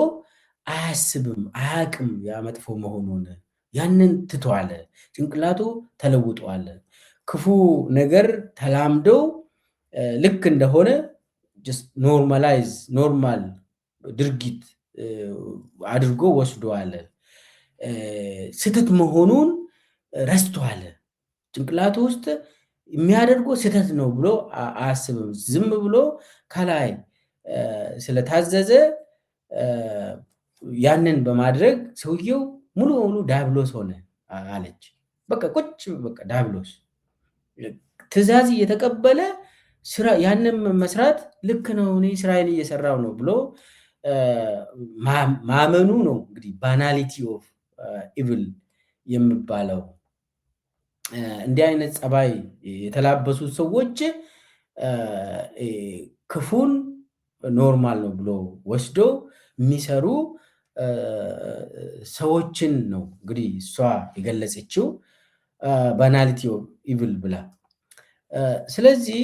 S1: አያስብም፣ አያቅም ያ መጥፎ መሆኑን። ያንን ትቷል፣ ጭንቅላቱ ተለውጧል። ክፉ ነገር ተላምደው ልክ እንደሆነ ኖርማል ድርጊት አድርጎ ወስዷል። ስህተት መሆኑን ረስቷል። ጭንቅላቱ ውስጥ የሚያደርገው ስህተት ነው ብሎ አያስብም። ዝም ብሎ ከላይ ስለታዘዘ ያንን በማድረግ ሰውየው ሙሉ በሙሉ ዳብሎስ ሆነ አለች። በቃ ቁጭ በቃ ዳብሎስ ትእዛዝ እየተቀበለ ያንን መስራት ልክ ነው፣ እኔ ስራዬን እየሰራው ነው ብሎ ማመኑ ነው እንግዲህ ባናሊቲ ኦፍ ኢቭል የሚባለው። እንዲህ አይነት ጸባይ የተላበሱ ሰዎች ክፉን ኖርማል ነው ብሎ ወስዶ የሚሰሩ ሰዎችን ነው እንግዲህ እሷ የገለጸችው ባናሊቲ ኦፍ ኢቭል ብላ። ስለዚህ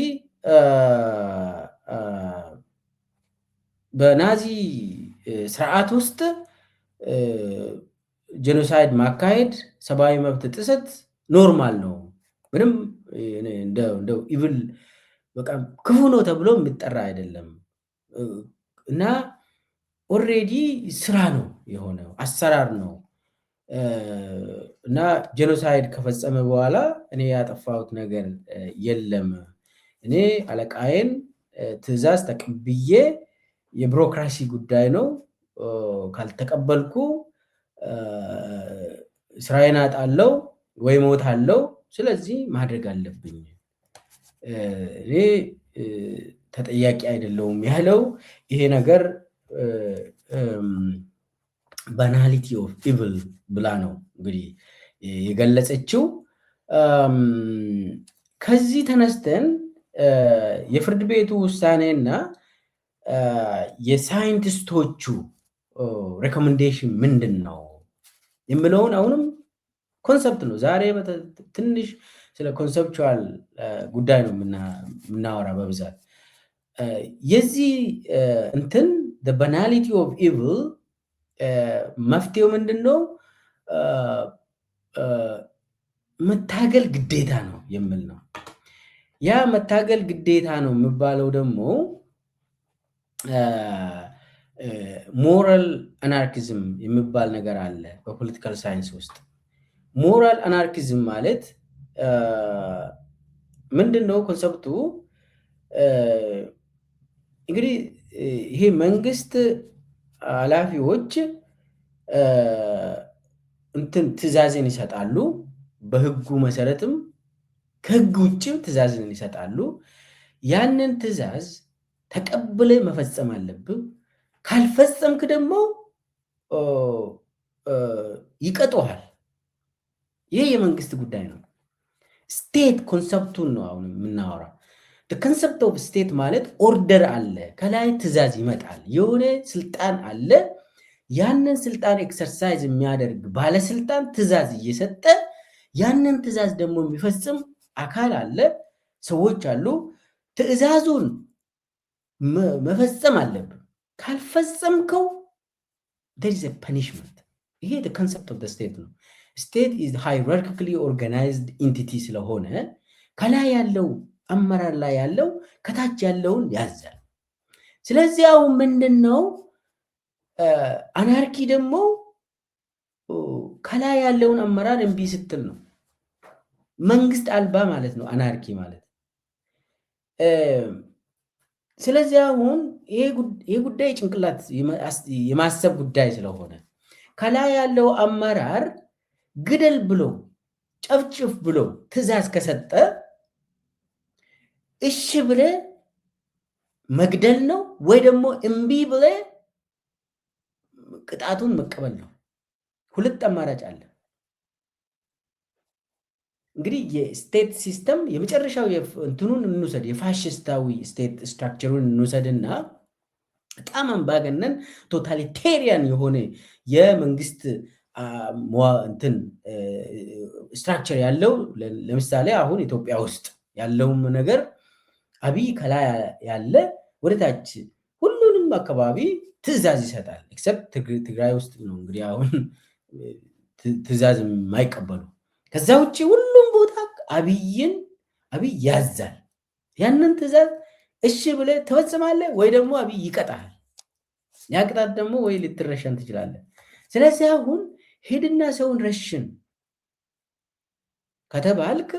S1: በናዚ ስርዓት ውስጥ ጄኖሳይድ ማካሄድ፣ ሰብአዊ መብት ጥሰት ኖርማል ነው። ምንም እንደው ኢቭል በቃ ክፉ ነው ተብሎ የሚጠራ አይደለም እና ኦልሬዲ ስራ ነው የሆነው፣ አሰራር ነው እና ጄኖሳይድ ከፈጸመ በኋላ እኔ ያጠፋሁት ነገር የለም፣ እኔ አለቃዬን ትዕዛዝ ተቀብዬ የቢሮክራሲ ጉዳይ ነው፣ ካልተቀበልኩ ስራዬን አጣለው ወይ ሞታለው፣ ስለዚህ ማድረግ አለብኝ፣ እኔ ተጠያቂ አይደለሁም ያለው ይሄ ነገር ባናሊቲ ኦፍ ኢቭል ብላ ነው እንግዲህ የገለጸችው። ከዚህ ተነስተን የፍርድ ቤቱ ውሳኔና የሳይንቲስቶቹ ሬኮሜንዴሽን ምንድን ነው የሚለውን አሁንም ኮንሰፕት ነው። ዛሬ ትንሽ ስለ ኮንሰፕቹዋል ጉዳይ ነው የምናወራ በብዛት። የዚህ እንትን ባናሊቲ ኦፍ ኢቭል መፍትሄው ምንድን ነው? መታገል ግዴታ ነው የሚል ነው። ያ መታገል ግዴታ ነው የሚባለው ደግሞ ሞራል አናርኪዝም የሚባል ነገር አለ በፖለቲካል ሳይንስ ውስጥ። ሞራል አናርኪዝም ማለት ምንድን ነው? ኮንሰፕቱ እንግዲህ ይሄ መንግስት ኃላፊዎች እንትን ትዕዛዝን ይሰጣሉ፣ በህጉ መሰረትም ከህግ ውጭም ትዕዛዝን ይሰጣሉ። ያንን ትዕዛዝ ተቀብለ መፈጸም አለብህ። ካልፈጸምክ ደግሞ ይቀጡሃል። ይህ የመንግስት ጉዳይ ነው። ስቴት ኮንሰፕቱን ነው አሁን የምናወራ። ኮንሰፕት ኦፍ ስቴት ማለት ኦርደር አለ፣ ከላይ ትዕዛዝ ይመጣል፣ የሆነ ስልጣን አለ። ያንን ስልጣን ኤክሰርሳይዝ የሚያደርግ ባለስልጣን ትዕዛዝ እየሰጠ ያንን ትዕዛዝ ደግሞ የሚፈጽም አካል አለ፣ ሰዎች አሉ። ትዕዛዙን መፈጸም አለብን። ካልፈጸምከው there is a punishment። ይሄ the concept of the state ነው። ስቴት is hierarchically organized entity ስለሆነ ከላይ ያለው አመራር ላይ ያለው ከታች ያለውን ያዛል። ስለዚህ አሁን ምንድነው አናርኪ ደግሞ ከላይ ያለውን አመራር እምቢ ስትል ነው። መንግስት አልባ ማለት ነው አናርኪ ማለት። ስለዚህ አሁን ይሄ ጉዳይ ጭንቅላት የማሰብ ጉዳይ ስለሆነ ከላይ ያለው አመራር ግደል ብሎ ጨፍጭፍ ብሎ ትዕዛዝ ከሰጠ እሺ ብለ መግደል ነው ወይ ደግሞ እምቢ ብለ ቅጣቱን መቀበል ነው። ሁለት አማራጭ አለ። እንግዲህ የስቴት ሲስተም የመጨረሻው እንትኑን እንውሰድ፣ የፋሽስታዊ ስቴት ስትራክቸሩን እንውሰድና በጣም አምባገነን ቶታሊቴሪያን የሆነ የመንግስት እንትን ስትራክቸር ያለው ለምሳሌ አሁን ኢትዮጵያ ውስጥ ያለውም ነገር አብይ ከላይ ያለ ወደታች ሁሉንም አካባቢ ትዕዛዝ ይሰጣል። ኤክሰፕት ትግራይ ውስጥ ነው እንግዲህ አሁን ትዕዛዝ የማይቀበሉ። ከዛ ውጭ ሁሉም ቦታ አብይ ያዛል። ያንን ትዕዛዝ እሺ ብለህ ትፈጽማለህ ወይ ደግሞ አብይ ይቀጣል። ያቅጣት ደግሞ ወይ ልትረሸን ትችላለህ። ስለዚህ አሁን ሂድና ሰውን ረሽን ከተባልክ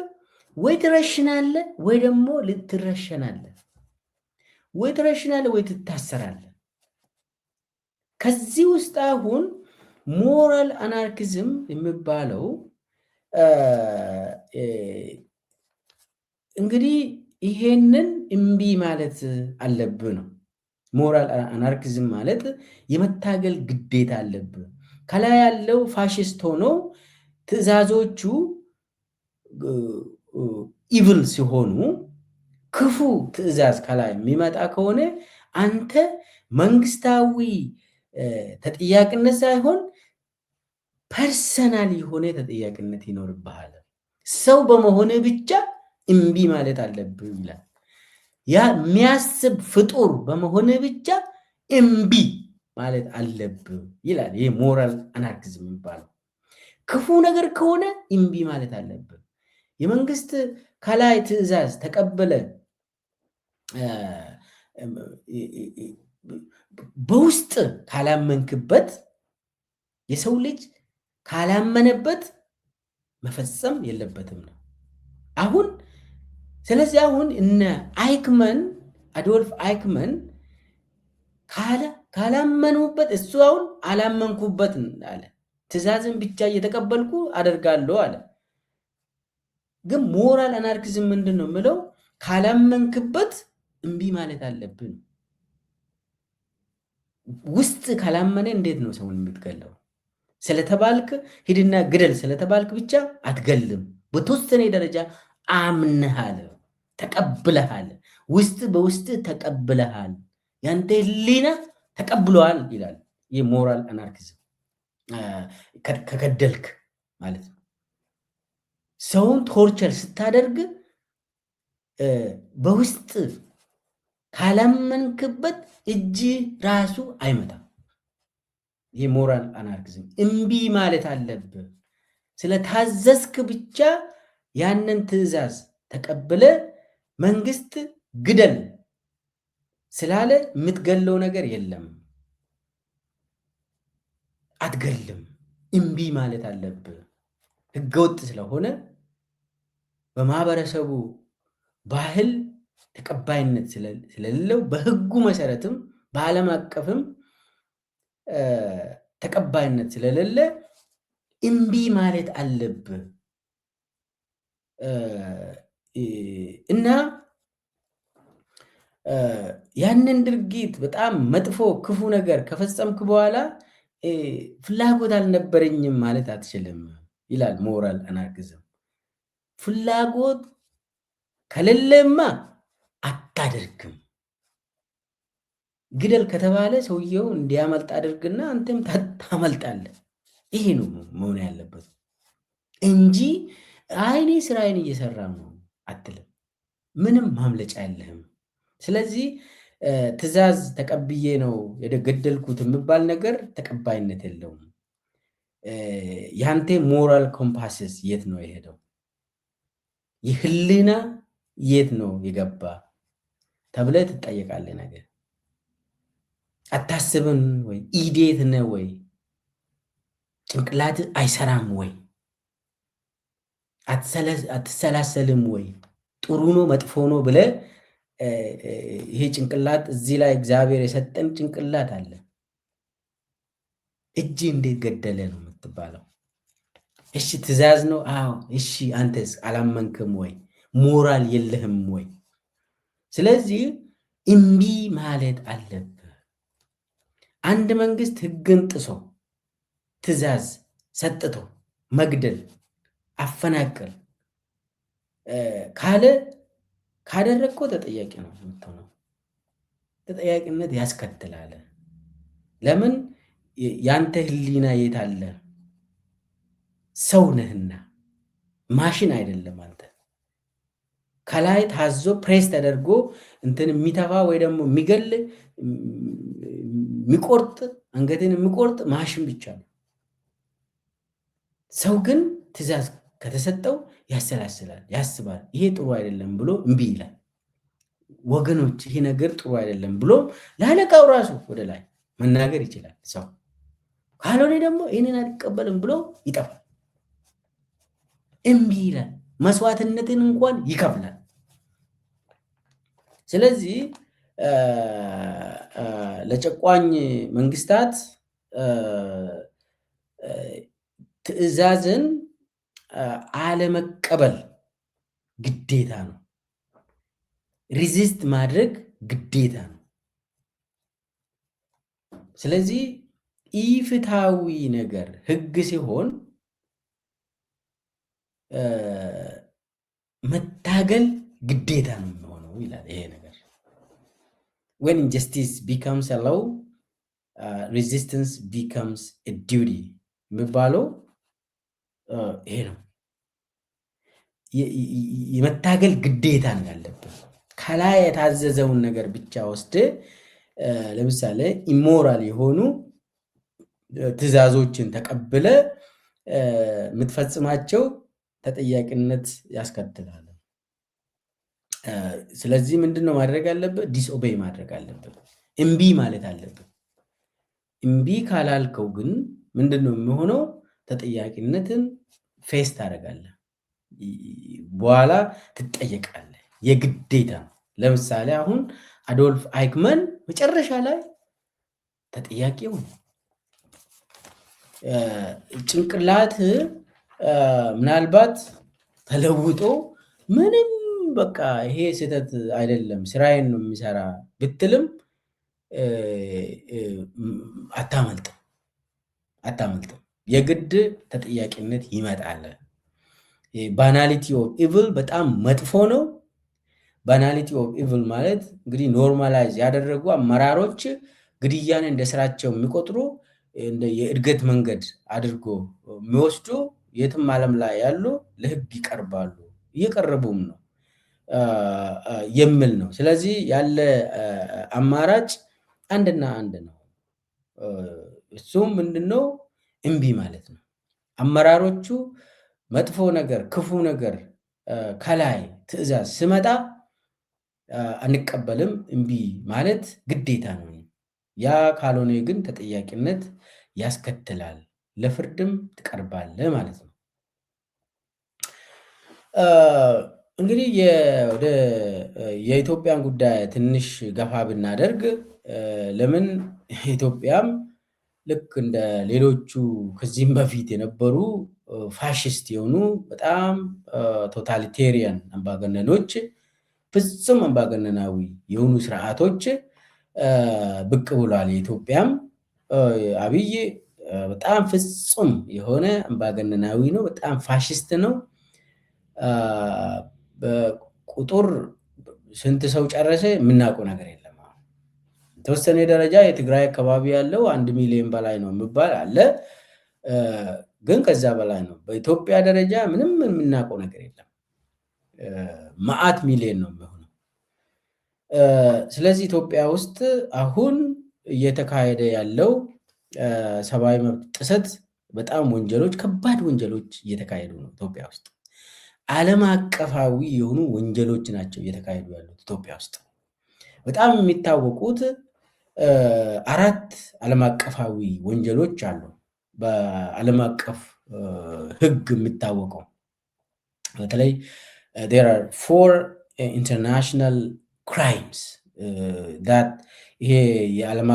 S1: ወይ ትረሽናለህ ወይ ደግሞ ልትረሸናለህ፣ ወይ ትረሽናለህ ወይ ትታሰራለህ። ከዚህ ውስጥ አሁን ሞራል አናርኪዝም የሚባለው እንግዲህ ይሄንን እምቢ ማለት አለብህ ነው። ሞራል አናርኪዝም ማለት የመታገል ግዴታ አለብህ። ከላይ ያለው ፋሽስት ሆኖ ትዕዛዞቹ ኢቭል ሲሆኑ ክፉ ትዕዛዝ ከላይ የሚመጣ ከሆነ አንተ መንግስታዊ ተጠያቂነት ሳይሆን ፐርሰናል የሆነ ተጠያቂነት ይኖርብሃል። ሰው በመሆነ ብቻ እምቢ ማለት አለብህ ይላል። ያ የሚያስብ ፍጡር በመሆነ ብቻ እምቢ ማለት አለብህ ይላል። ይህ ሞራል አናርኪዝም የሚባለው ክፉ ነገር ከሆነ እምቢ ማለት አለብህ። የመንግስት ከላይ ትዕዛዝ ተቀበለ በውስጥ ካላመንክበት፣ የሰው ልጅ ካላመነበት መፈጸም የለበትም ነው አሁን። ስለዚህ አሁን እነ አይክመን አዶልፍ አይክመን ካላመኑበት፣ እሱ አሁን አላመንኩበት አለ። ትዕዛዝን ብቻ እየተቀበልኩ አደርጋለሁ አለ። ግን ሞራል አናርኪዝም ምንድን ነው የምለው? ካላመንክበት እምቢ ማለት አለብን። ውስጥ ካላመነ እንዴት ነው ሰውን የምትገለው? ስለተባልክ ሂድና ግደል ስለተባልክ ብቻ አትገልም። በተወሰነ ደረጃ አምነሃል፣ ተቀብለሃል፣ ውስጥ በውስጥ ተቀብለሃል፣ ያንተ ህሊና ተቀብለዋል ይላል። የሞራል አናርኪዝም ከገደልክ ማለት ነው። ሰውን ቶርቸር ስታደርግ በውስጥ ካላመንክበት እጅ ራሱ አይመታም። የሞራል አናርኪዝም እምቢ ማለት አለብህ። ስለታዘዝክ ብቻ ያንን ትዕዛዝ ተቀብለ መንግስት ግደል ስላለ የምትገለው ነገር የለም፣ አትገልም። እምቢ ማለት አለብህ። ህገወጥ ስለሆነ በማህበረሰቡ ባህል ተቀባይነት ስለሌለው በህጉ መሰረትም በዓለም አቀፍም ተቀባይነት ስለሌለ እምቢ ማለት አለብህ እና ያንን ድርጊት በጣም መጥፎ ክፉ ነገር ከፈጸምክ በኋላ ፍላጎት አልነበረኝም ማለት አትችልም ይላል ሞራል አናርኪዝም። ፍላጎት ከሌለማ አታደርግም። ግደል ከተባለ ሰውየው እንዲያመልጥ አድርግና አንተም ታመልጣለህ። ይሄ ነው መሆን ያለበት እንጂ አይኔ ስራዬን እየሰራ ነው አትልም። ምንም ማምለጫ የለህም። ስለዚህ ትዕዛዝ ተቀብዬ ነው የገደልኩት የሚባል ነገር ተቀባይነት የለውም። ያንተ ሞራል ኮምፓስስ የት ነው የሄደው? የህሊና የት ነው የገባ ተብለህ ትጠየቃለህ። ነገር አታስብም ወይ? ኢዴት ነህ ወይ? ጭንቅላት አይሰራም ወይ? አትሰላሰልም ወይ? ጥሩ ነው መጥፎ ነው ብለህ ይሄ ጭንቅላት እዚህ ላይ እግዚአብሔር የሰጠን ጭንቅላት አለ። እጅ እንዴት ገደለ ነው የምትባለው? እሺ ትዕዛዝ ነው። አዎ እሺ፣ አንተስ አላመንክም ወይ? ሞራል የለህም ወይ? ስለዚህ እምቢ ማለት አለብህ። አንድ መንግስት ህግን ጥሶ ትዕዛዝ ሰጥቶ መግደል፣ አፈናቀል ካለ ካደረግከው ተጠያቂ ነው የምትሆነው። ተጠያቂነት ያስከትላል። ለምን? ያንተ ህሊና የት አለ? ሰው ነህና ማሽን አይደለም። አንተ ከላይ ታዞ ፕሬስ ተደርጎ እንትን የሚተፋ ወይ ደግሞ የሚገል የሚቆርጥ አንገትን የሚቆርጥ ማሽን ብቻ ነው። ሰው ግን ትዕዛዝ ከተሰጠው ያሰላስላል፣ ያስባል። ይሄ ጥሩ አይደለም ብሎ እምቢ ይላል። ወገኖች ይሄ ነገር ጥሩ አይደለም ብሎ ለአለቃው ራሱ ወደ ላይ መናገር ይችላል ሰው። ካልሆነ ደግሞ ይህንን አልቀበልም ብሎ ይጠፋል፣ እምቢ ይላል፣ መስዋዕትነትን እንኳን ይከፍላል። ስለዚህ ለጨቋኝ መንግስታት ትዕዛዝን አለመቀበል ግዴታ ነው። ሪዚስት ማድረግ ግዴታ ነው። ስለዚህ ኢፍትሐዊ ነገር ህግ ሲሆን መታገል ግዴታ ነው የሚሆነው ይላል ይሄ ነገር። when injustice becomes a law, resistance becomes a duty የሚባለው ይሄ ነው። የመታገል ግዴታ ነው ያለብን። ከላይ የታዘዘውን ነገር ብቻ ወስደ ለምሳሌ ኢሞራል የሆኑ ትዕዛዞችን ተቀብለ የምትፈጽማቸው ተጠያቂነት ያስከትላል። ስለዚህ ምንድነው ማድረግ አለብህ? ዲስኦቤይ ማድረግ አለብህ። እምቢ ማለት አለብህ። እምቢ ካላልከው ግን ምንድነው የሚሆነው? ተጠያቂነትን ፌስ ታደርጋለህ፣ በኋላ ትጠየቃለህ። የግዴታ ነው። ለምሳሌ አሁን አዶልፍ አይክመን መጨረሻ ላይ ተጠያቂው ጭንቅላት ምናልባት ተለውጦ ምንም በቃ ይሄ ስህተት አይደለም ስራዬን ነው የሚሰራ ብትልም አታመልጥም። የግድ ተጠያቂነት ይመጣል። ባናሊቲ ኦፍ ኢቭል በጣም መጥፎ ነው። ባናሊቲ ኦፍ ኢቭል ማለት እንግዲህ ኖርማላይዝ ያደረጉ አመራሮች ግድያን እንደ ስራቸው የሚቆጥሩ የእድገት መንገድ አድርጎ የሚወስዱ የትም ዓለም ላይ ያሉ ለህግ ይቀርባሉ፣ እየቀረቡም ነው የሚል ነው። ስለዚህ ያለ አማራጭ አንድና አንድ ነው። እሱም ምንድነው? እምቢ ማለት ነው። አመራሮቹ መጥፎ ነገር፣ ክፉ ነገር ከላይ ትዕዛዝ ስመጣ አንቀበልም፣ እምቢ ማለት ግዴታ ነው። ያ ካልሆነ ግን ተጠያቂነት ያስከትላል፣ ለፍርድም ትቀርባለህ ማለት ነው። እንግዲህ ወደ የኢትዮጵያን ጉዳይ ትንሽ ገፋ ብናደርግ ለምን ኢትዮጵያም ልክ እንደ ሌሎቹ ከዚህም በፊት የነበሩ ፋሽስት የሆኑ በጣም ቶታሊቴሪያን አምባገነኖች፣ ፍጹም አምባገነናዊ የሆኑ ስርዓቶች ብቅ ብሏል። የኢትዮጵያም አብይ በጣም ፍጹም የሆነ አምባገነናዊ ነው፣ በጣም ፋሽስት ነው። በቁጥር ስንት ሰው ጨረሰ የምናውቀው ነገር የለም። የተወሰነ ደረጃ የትግራይ አካባቢ ያለው 1 ሚሊዮን በላይ ነው የሚባል አለ፣ ግን ከዛ በላይ ነው። በኢትዮጵያ ደረጃ ምንም የምናውቀው ነገር የለም። መዓት ሚሊዮን ነው የሚሆነው። ስለዚህ ኢትዮጵያ ውስጥ አሁን እየተካሄደ ያለው ሰብአዊ መብት ጥሰት በጣም ወንጀሎች፣ ከባድ ወንጀሎች እየተካሄዱ ነው ኢትዮጵያ ውስጥ። ዓለም አቀፋዊ የሆኑ ወንጀሎች ናቸው እየተካሄዱ ያሉት ኢትዮጵያ ውስጥ። በጣም የሚታወቁት 4 ዓለም አቀፋዊ ወንጀሎች አሉ። በዓለም አቀፍ ሕግ የሚታወቀው በተለይ there are 4 international crimes that ይሄ የዓለም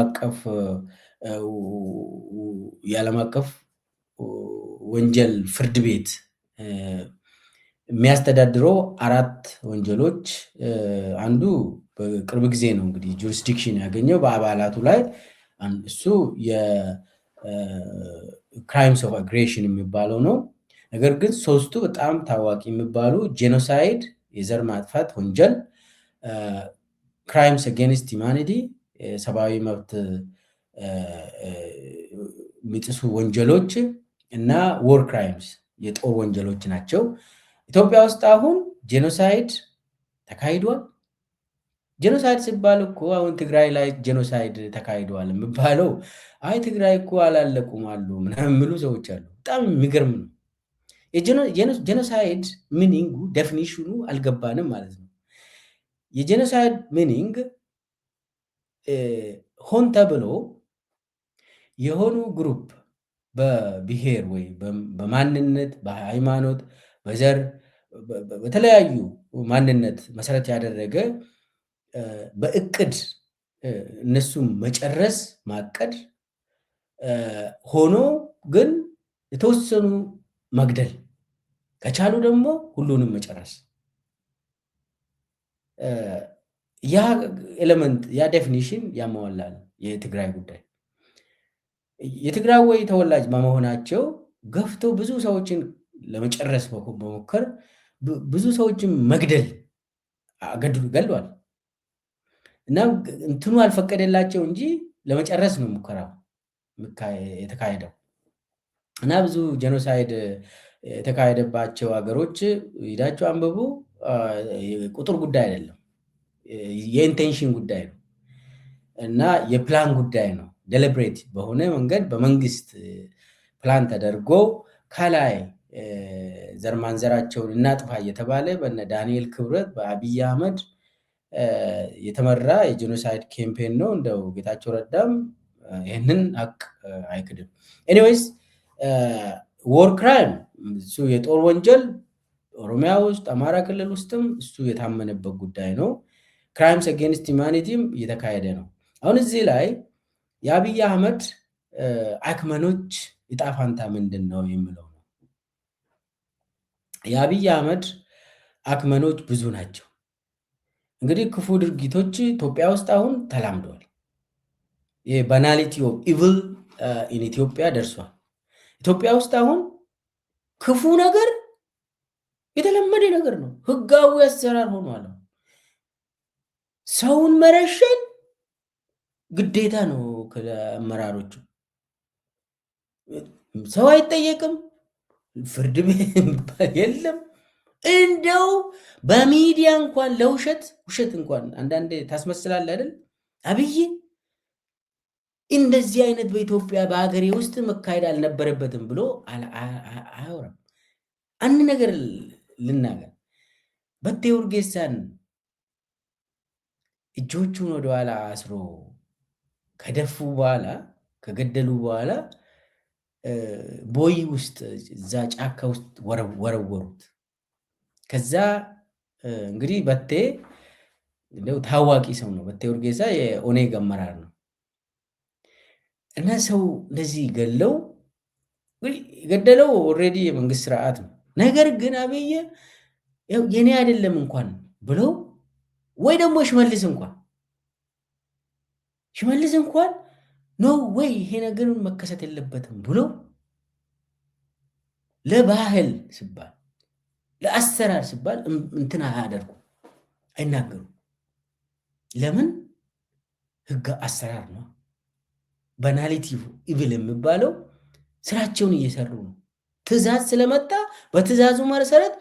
S1: አቀፍ ወንጀል ፍርድ ቤት የሚያስተዳድረው 4 ወንጀሎች፣ አንዱ በቅርብ ጊዜ ነው እንግዲህ ጁሪስዲክሽን ያገኘው በአባላቱ ላይ። እሱ የክራይምስ ኦፍ አግሬሽን የሚባለው ነው። ነገር ግን 3ቱ በጣም ታዋቂ የሚባሉ ጄኖሳይድ የዘር ማጥፋት ወንጀል፣ ክራይምስ አጌንስት ሂውማኒቲ ሰብአዊ መብት የሚጥሱ ወንጀሎች እና ዎር ክራይምስ የጦር ወንጀሎች ናቸው። ኢትዮጵያ ውስጥ አሁን ጄኖሳይድ ተካሂዷል። ጄኖሳይድ ሲባል እኮ አሁን ትግራይ ላይ ጄኖሳይድ ተካሂዷል የሚባለው አይ ትግራይ እኮ አላለቁም አሉ ምናምን የሚሉ ሰዎች አሉ። በጣም የሚገርም ነው። የጄኖሳይድ ሚኒንጉ ዴፊኒሽኑ አልገባንም ማለት ነው። የጄኖሳይድ ሚኒንግ ሆን ተብሎ የሆኑ ግሩፕ በብሔር ወይ በማንነት በሃይማኖት በዘር በተለያዩ ማንነት መሰረት ያደረገ በእቅድ እነሱም መጨረስ ማቀድ ሆኖ ግን የተወሰኑ መግደል ከቻሉ ደግሞ ሁሉንም መጨረስ ያ ኤሌመንት ያ ዴፊኒሽን ያሟላል የትግራይ ጉዳይ። የትግራይ ተወላጅ በመሆናቸው ገፍቶ ብዙ ሰዎችን ለመጨረስ በሞከር ብዙ ሰዎችን መግደል ገድሏል እና እንትኑ አልፈቀደላቸው እንጂ ለመጨረስ ነው ሙከራው የተካሄደው እና ብዙ ጄኖሳይድ የተካሄደባቸው ሀገሮች ሂዳችሁ አንብቡ። ቁጥር ጉዳይ አይደለም፣ የኢንቴንሽን ጉዳይ ነው እና የፕላን ጉዳይ ነው። ዴሊብሬት በሆነ መንገድ በመንግስት ፕላን ተደርጎ ከላይ ዘር ማንዘራቸውን እናጥፋ እየተባለ በነ ዳንኤል ክብረት በአብይ አህመድ የተመራ የጄኖሳይድ ካምፔን ነው። እንደው ጌታቸው ረዳም ይህንን ሀቅ አይክድም። ኤኒዌይስ ዎር ክራይም እሱ የጦር ወንጀል ኦሮሚያ ውስጥ አማራ ክልል ውስጥም እሱ የታመነበት ጉዳይ ነው። ክራይምስ አጌንስት ሂውማኒቲም እየተካሄደ ነው። አሁን እዚህ ላይ የአብይ አህመድ አክመኖች ዕጣ ፈንታ ምንድን ነው የሚለው ነው። የአብይ አህመድ አክመኖች ብዙ ናቸው። እንግዲህ ክፉ ድርጊቶች ኢትዮጵያ ውስጥ አሁን ተላምደዋል። የባናሊቲ ኦፍ ኢቭል ኢን ኢትዮጵያ ደርሷል። ኢትዮጵያ ውስጥ አሁን ክፉ ነገር የተለመደ ነገር ነው። ህጋዊ አሰራር ሆኗል። ሰውን መረሸን ግዴታ ነው። ከአመራሮቹ ሰው አይጠየቅም፣ ፍርድ ቤት የለም። እንደው በሚዲያ እንኳን ለውሸት ውሸት እንኳን አንዳንዴ ታስመስላለህ አይደል? አብይ እንደዚህ አይነት በኢትዮጵያ በሀገሬ ውስጥ መካሄድ አልነበረበትም ብሎ አያወራም። አንድ ነገር ልናገር፣ በቴ ኡርጌሳን እጆቹን ወደኋላ አስሮ ከደፉ በኋላ ከገደሉ በኋላ ቦይ ውስጥ እዛ ጫካ ውስጥ ወረወሩት። ከዛ እንግዲህ በቴ እንደው ታዋቂ ሰው ነው። በቴ ኡርጌሳ የኦኔግ አመራር ነው እና ሰው እንደዚህ ገለው ገደለው ኦልሬዲ የመንግስት ስርዓት ነው። ነገር ግን አብይ የኔ አይደለም እንኳን ብለው ወይ ደግሞ ሽመልስ እንኳን ኖ ወይ ይሄ ነገር መከሰት የለበትም ብለው ለባህል ሲባል ለአሰራር ሲባል እንትን አያደርጉ አይናገሩ። ለምን? ህግ አሰራር ነው። ባናሊቲ ኢቪል የሚባለው ስራቸውን እየሰሩ ነው። ትእዛዝ ስለመጣ በትእዛዙ መሰረት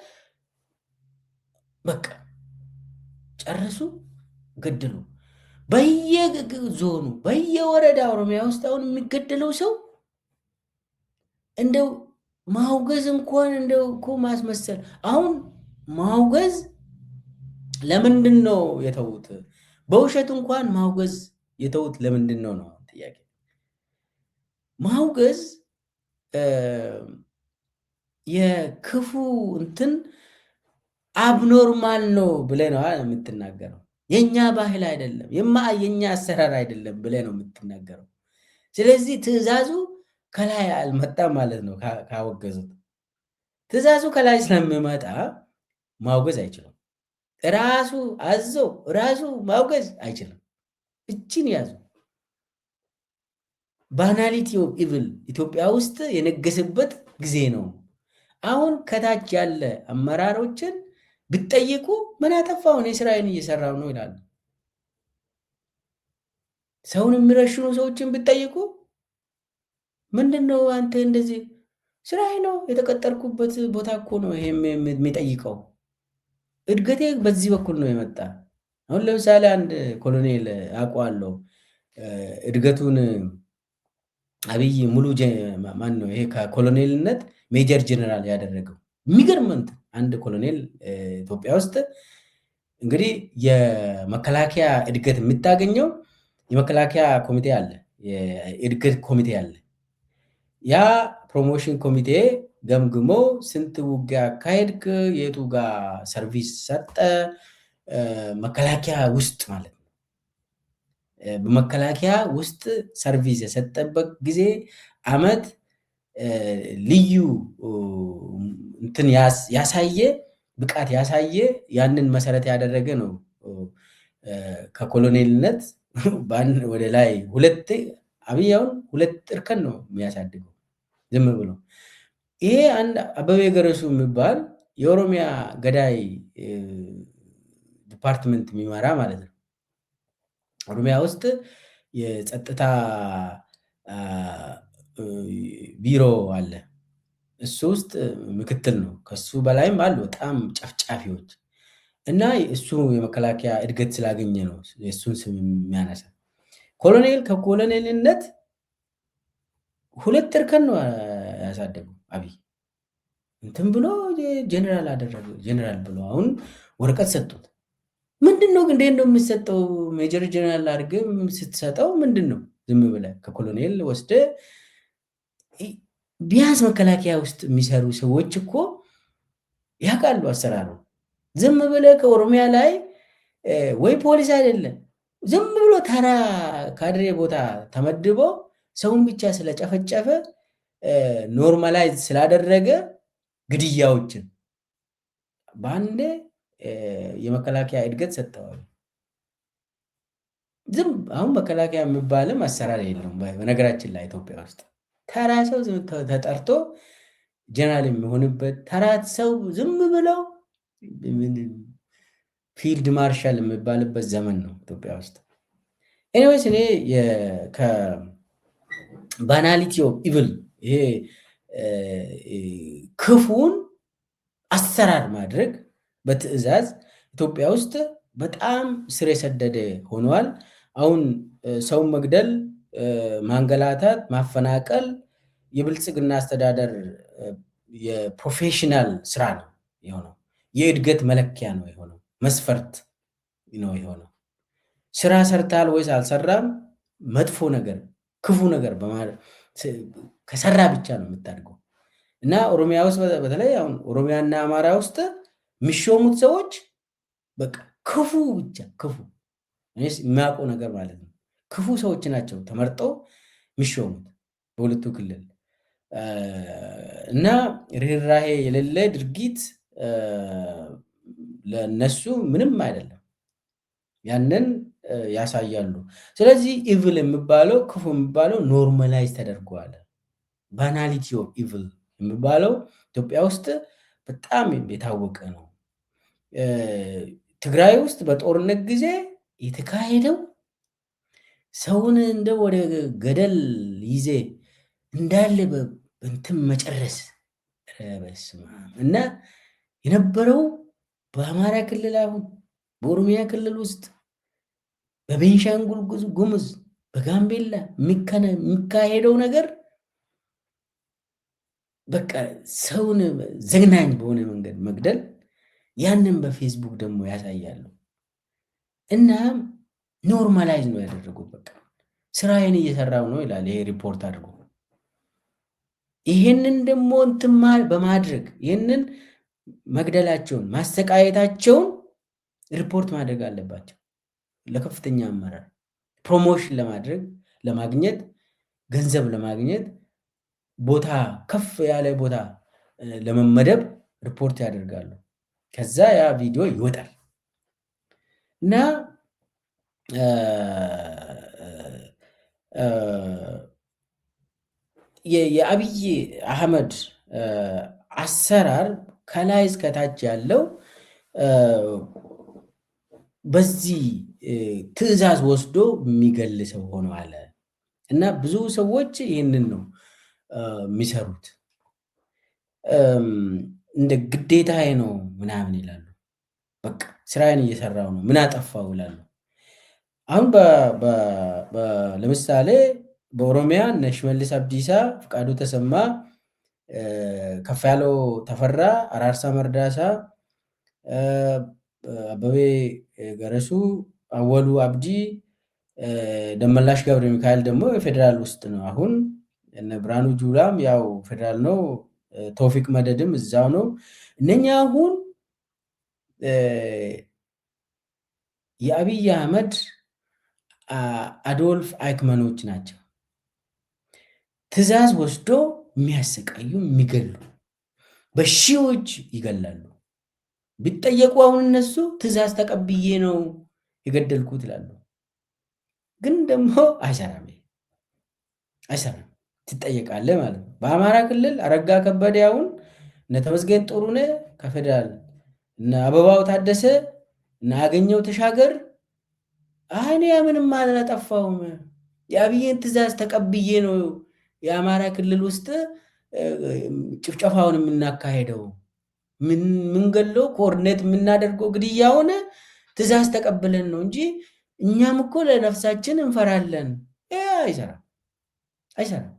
S1: በቃ ጨረሱ፣ ገደሉ። በየዞኑ በየወረዳ ኦሮሚያ ውስጥ አሁን የሚገደለው ሰው እንደው ማውገዝ እንኳን እንደው እኮ ማስመሰል። አሁን ማውገዝ ለምንድን ነው የተዉት? በውሸት እንኳን ማውገዝ የተዉት ለምንድን ነው ጥያቄ። ማውገዝ የክፉ እንትን አብኖርማል ነው ብለህ ነው የምትናገረው። የኛ ባህል አይደለም፣ የኛ አሰራር አይደለም ብለህ ነው የምትናገረው። ስለዚህ ትእዛዙ ከላይ አልመጣም ማለት ነው። ካወገዙት ትእዛዙ ከላይ ስለሚመጣ ማውገዝ አይችልም። ራሱ አዞ ራሱ ማውገዝ አይችልም። እችን ያዙ። ባናሊቲ ኦፍ ኢቭል ኢትዮጵያ ውስጥ የነገሰበት ጊዜ ነው። አሁን ከታች ያለ አመራሮችን ብትጠይቁ ምን አጠፋው? እኔ ስራዬን እየሰራው ነው ይላሉ። ሰውን የሚረሽኑ ሰዎችን ብትጠይቁ ምንድነው አንተ እንደዚህ? ስራዬ ነው፣ የተቀጠርኩበት ቦታ እኮ ነው ይሄ የሚጠይቀው። እድገቴ በዚህ በኩል ነው የመጣ። አሁን ለምሳሌ አንድ ኮሎኔል አውቀዋለሁ። እድገቱን አብይ ሙሉ ማን ነው ይሄ ከኮሎኔልነት ሜጀር ጀነራል ያደረገው የሚገርም አንድ ኮሎኔል ኢትዮጵያ ውስጥ እንግዲህ የመከላከያ እድገት የምታገኘው የመከላከያ ኮሚቴ አለ፣ የእድገት ኮሚቴ አለ። ያ ፕሮሞሽን ኮሚቴ ገምግሞ ስንት ውጊያ አካሄድክ፣ የቱ ጋር ሰርቪስ ሰጠ፣ መከላከያ ውስጥ ማለት ነው። በመከላከያ ውስጥ ሰርቪስ የሰጠበት ጊዜ አመት ልዩ እንትን ያሳየ ብቃት ያሳየ ያንን መሰረት ያደረገ ነው። ከኮሎኔልነት ወደ ላይ አብይ አሁን 2 እርከን ነው የሚያሳድገው ዝም ብሎ። ይሄ አንድ አበበ ገረሱ የሚባል የኦሮሚያ ገዳይ ዲፓርትመንት የሚመራ ማለት ነው። ኦሮሚያ ውስጥ የጸጥታ ቢሮ አለ። እሱ ውስጥ ምክትል ነው። ከሱ በላይም አሉ በጣም ጨፍጫፊዎች እና እሱ የመከላከያ እድገት ስላገኘ ነው የእሱን ስም የሚያነሳ። ኮሎኔል ከኮሎኔልነት 2 እርከን ነው ያሳደገው አብይ። እንትን ብሎ ጀነራል አደረገ። ጀነራል ብሎ አሁን ወረቀት ሰጡት። ምንድን ነው እንዴት ነው የሚሰጠው? ሜጀር ጀነራል አድርገህ ስትሰጠው ምንድን ነው? ዝም ብለህ ከኮሎኔል ወስደ ቢያንስ መከላከያ ውስጥ የሚሰሩ ሰዎች እኮ ያውቃሉ አሰራሩ። ዝም ብለህ ከኦሮሚያ ላይ ወይ ፖሊስ አይደለም ዝም ብሎ ተራ ካድሬ ቦታ ተመድቦ ሰውን ብቻ ስለጨፈጨፈ ኖርማላይዝ ስላደረገ ግድያዎችን በአንዴ የመከላከያ እድገት ሰጥተዋል። አሁን መከላከያ የሚባልም አሰራር የለውም። በነገራችን ላይ ኢትዮጵያ ውስጥ ተራ ሰው ተጠርቶ ጀነራል የሚሆንበት ተራ ሰው ዝም ብለው ፊልድ ማርሻል የሚባልበት ዘመን ነው ኢትዮጵያ ውስጥ። ኤኒዌይስ እኔ ባናሊቲ ኦፍ ኢቭል ይሄ ክፉን አሰራር ማድረግ በትዕዛዝ ኢትዮጵያ ውስጥ በጣም ስር የሰደደ ሆኗል። አሁን ሰውን መግደል፣ ማንገላታት፣ ማፈናቀል የብልጽግና አስተዳደር የፕሮፌሽናል ስራ ነው የሆነው። የእድገት መለኪያ ነው የሆነው። መስፈርት ነው የሆነው። ስራ ሰርታል ወይስ አልሰራም፣ መጥፎ ነገር ክፉ ነገር ከሰራ ብቻ ነው የምታድገው። እና ኦሮሚያ ውስጥ በተለይ አሁን ኦሮሚያና አማራ ውስጥ የሚሾሙት ሰዎች በቃ ክፉ ብቻ ክፉ የሚያውቀው ነገር ማለት ነው። ክፉ ሰዎች ናቸው ተመርጠው የሚሾሙት በሁለቱ ክልል እና ርህራሄ የሌለ ድርጊት ለነሱ ምንም አይደለም። ያንን ያሳያሉ። ስለዚህ ኢቭል የሚባለው ክፉ የሚባለው ኖርማላይዝ ተደርጓል። ባናሊቲ ኦፍ ኢቭል የሚባለው ኢትዮጵያ ውስጥ በጣም የታወቀ ነው። ትግራይ ውስጥ በጦርነት ጊዜ የተካሄደው ሰውን እንደ ወደ ገደል ይዜ እንዳለ በእንትን መጨረስ እና የነበረው በአማራ ክልል አሁን በኦሮሚያ ክልል ውስጥ በቤንሻንጉል ጉሙዝ በጋምቤላ የሚካሄደው ነገር በቃ ሰውን ዘግናኝ በሆነ መንገድ መግደል፣ ያንን በፌስቡክ ደግሞ ያሳያሉ እና ኖርማላይዝ ነው ያደረጉት። በቃ ስራዬን እየሰራው ነው ይላል ይሄ ሪፖርት አድርጎ። ይሄንን ደግሞ እንትን በማድረግ ይሄንን መግደላቸውን ማሰቃየታቸውን ሪፖርት ማድረግ አለባቸው ለከፍተኛ አመራር። ፕሮሞሽን ለማግኘት ገንዘብ ለማግኘት ቦታ ከፍ ያለ ቦታ ለመመደብ ሪፖርት ያደርጋሉ። ከዛ ያ ቪዲዮ ይወጣል እና የአብይ አህመድ አሰራር ከላይ እስከታች ያለው በዚህ ትዕዛዝ ወስዶ የሚገል ሰው ሆኗል እና ብዙ ሰዎች ይህንን ነው የሚሰሩት። እንደ ግዴታዬ ነው ምናምን ይላሉ። በቃ ስራዬን እየሰራው ነው ምን አጠፋው ይላሉ። አሁን ለምሳሌ በኦሮሚያ እነ ሽመልስ አብዲሳ፣ ፍቃዱ ተሰማ፣ ከፍያለው ተፈራ፣ አራርሳ መርዳሳ፣ አበቤ ገረሱ፣ አወሉ አብዲ፣ ደመላሽ ገብረ ሚካኤል ደግሞ የፌዴራል ውስጥ ነው። አሁን እነ ብርሃኑ ጁላም ያው ፌዴራል ነው። ቶፊቅ መደድም እዛው ነው። እነኛ አሁን የአብይ አህመድ አዶልፍ አይክመኖች ናቸው። ትዕዛዝ ወስዶ የሚያሰቃዩ የሚገሉ በሺዎች ይገላሉ። ቢጠየቁ አሁን እነሱ ትዕዛዝ ተቀብዬ ነው የገደልኩት ይላሉ። ግን ደግሞ አይሰራም አይሰራም፣ ትጠየቃለህ ማለት ነው። በአማራ ክልል አረጋ ከበደ አሁን እነ ተመስገን ጥሩነህ ከፌዴራል እነ አበባው ታደሰ እነ አገኘው ተሻገር እኔ ምንም አላጠፋሁም የአብይን ትዕዛዝ ተቀብዬ ነው የአማራ ክልል ውስጥ ጭፍጨፋውን የምናካሄደው ምንገለው ኮርኔት የምናደርገው ግድያ ሆነ ትዕዛዝ ተቀብለን ነው እንጂ እኛም እኮ ለነፍሳችን እንፈራለን። አይሰራም አይሰራም።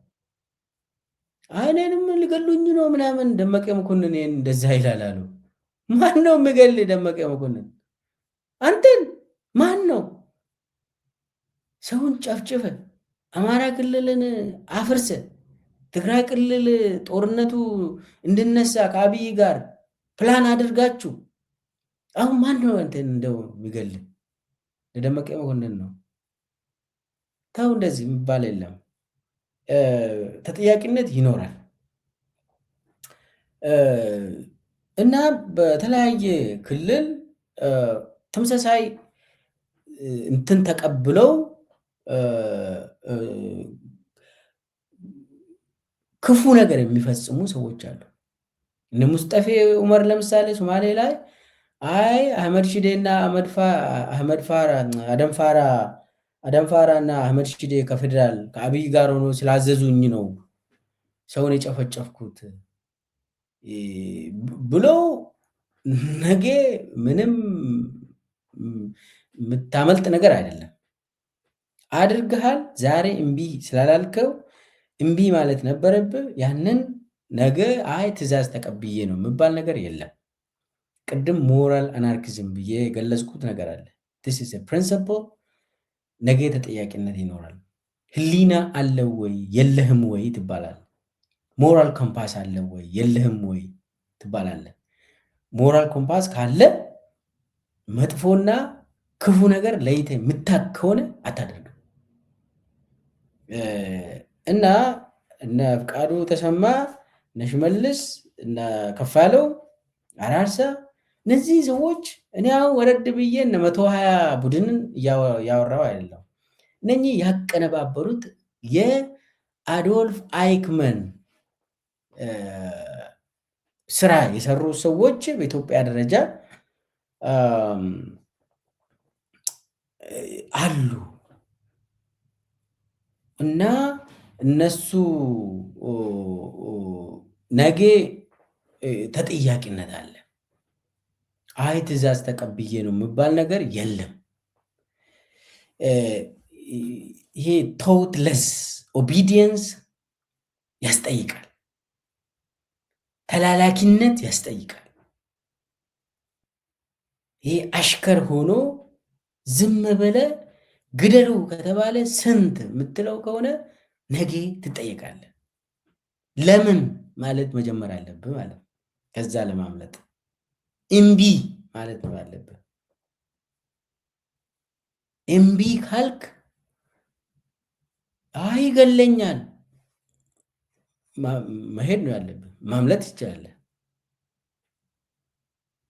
S1: እኔንም ሊገሉኝ ነው ምናምን ደመቀ መኮንን እንደዛ ይላል አሉ። ማን ነው የሚገል? ደመቀ መኮንን አንተን ማን ነው? ሰውን ጨፍጭፈ አማራ ክልልን አፍርሰ ትግራይ ክልል ጦርነቱ እንድነሳ ከአብይ ጋር ፕላን አድርጋችሁ አሁን ማን ነው አንተን እንደው የሚገል? ለደመቀ መኮንን ነው። ተው፣ እንደዚህ የሚባል የለም። ተጠያቂነት ይኖራል እና በተለያየ ክልል ተመሳሳይ እንትን ተቀብለው ክፉ ነገር የሚፈጽሙ ሰዎች አሉ። እነ ሙስጠፌ ዑመር ለምሳሌ ሶማሌ ላይ አህመድ ሺዴ እና አደም ፋራ እና አህመድ ሺዴ ከፌዴራል ከአብይ ጋር ሆኖ ስላዘዙኝ ነው ሰውን የጨፈጨፍኩት ብለው ነገ ምንም የምታመልጥ ነገር አይደለም። አድርገሃል። ዛሬ እምቢ ስላላልከው እምቢ ማለት ነበረብህ። ያንን ነገ ትዕዛዝ ተቀብዬ ነው የሚባል ነገር የለም። ቅድም ሞራል አናርኪዝም ብዬ የገለጽኩት ነገር አለ። ዲስ ኢዝ ፕሪንሲፕል። ነገ ተጠያቂነት ይኖራል። ህሊና አለ ወይ የለህም ወይ ትባላል። ሞራል ኮምፓስ አለ ወይ የለህም ወይ ትባላለ። ሞራል ኮምፓስ ካለ መጥፎና ክፉ ነገር ለይተ የምታክ ከሆነ አታደርግም። እና እነ ፍቃዱ ተሰማ እነ ሽመልስ እነ ከፋለው አራርሳ እነዚህ ሰዎች እኔ አሁን ወረድ ብዬ እነ 120 ቡድንን ያወራው አይደለም። እነኚህ ያቀነባበሩት የአዶልፍ አይክመን ስራ የሰሩ ሰዎች በኢትዮጵያ ደረጃ አሉ እና እነሱ ነገ ተጠያቂነት አለ። ትዕዛዝ ተቀብዬ ነው የሚባል ነገር የለም። ይሄ ቶትለስ ኦቢዲየንስ ያስጠይቃል። ተላላኪነት ያስጠይቃል። ይሄ አሽከር ሆኖ ዝም ብለ ግደሉ ከተባለ ስንት የምትለው ከሆነ ነገ ትጠየቃለህ። ለምን ማለት መጀመር አለብህ ማለት ነው። ከዛ ለማምለጥ እምቢ ማለት ነው ያለብህ። እምቢ ካልክ ይገለኛል መሄድ ነው ያለብህ። ማምለጥ ይቻላል።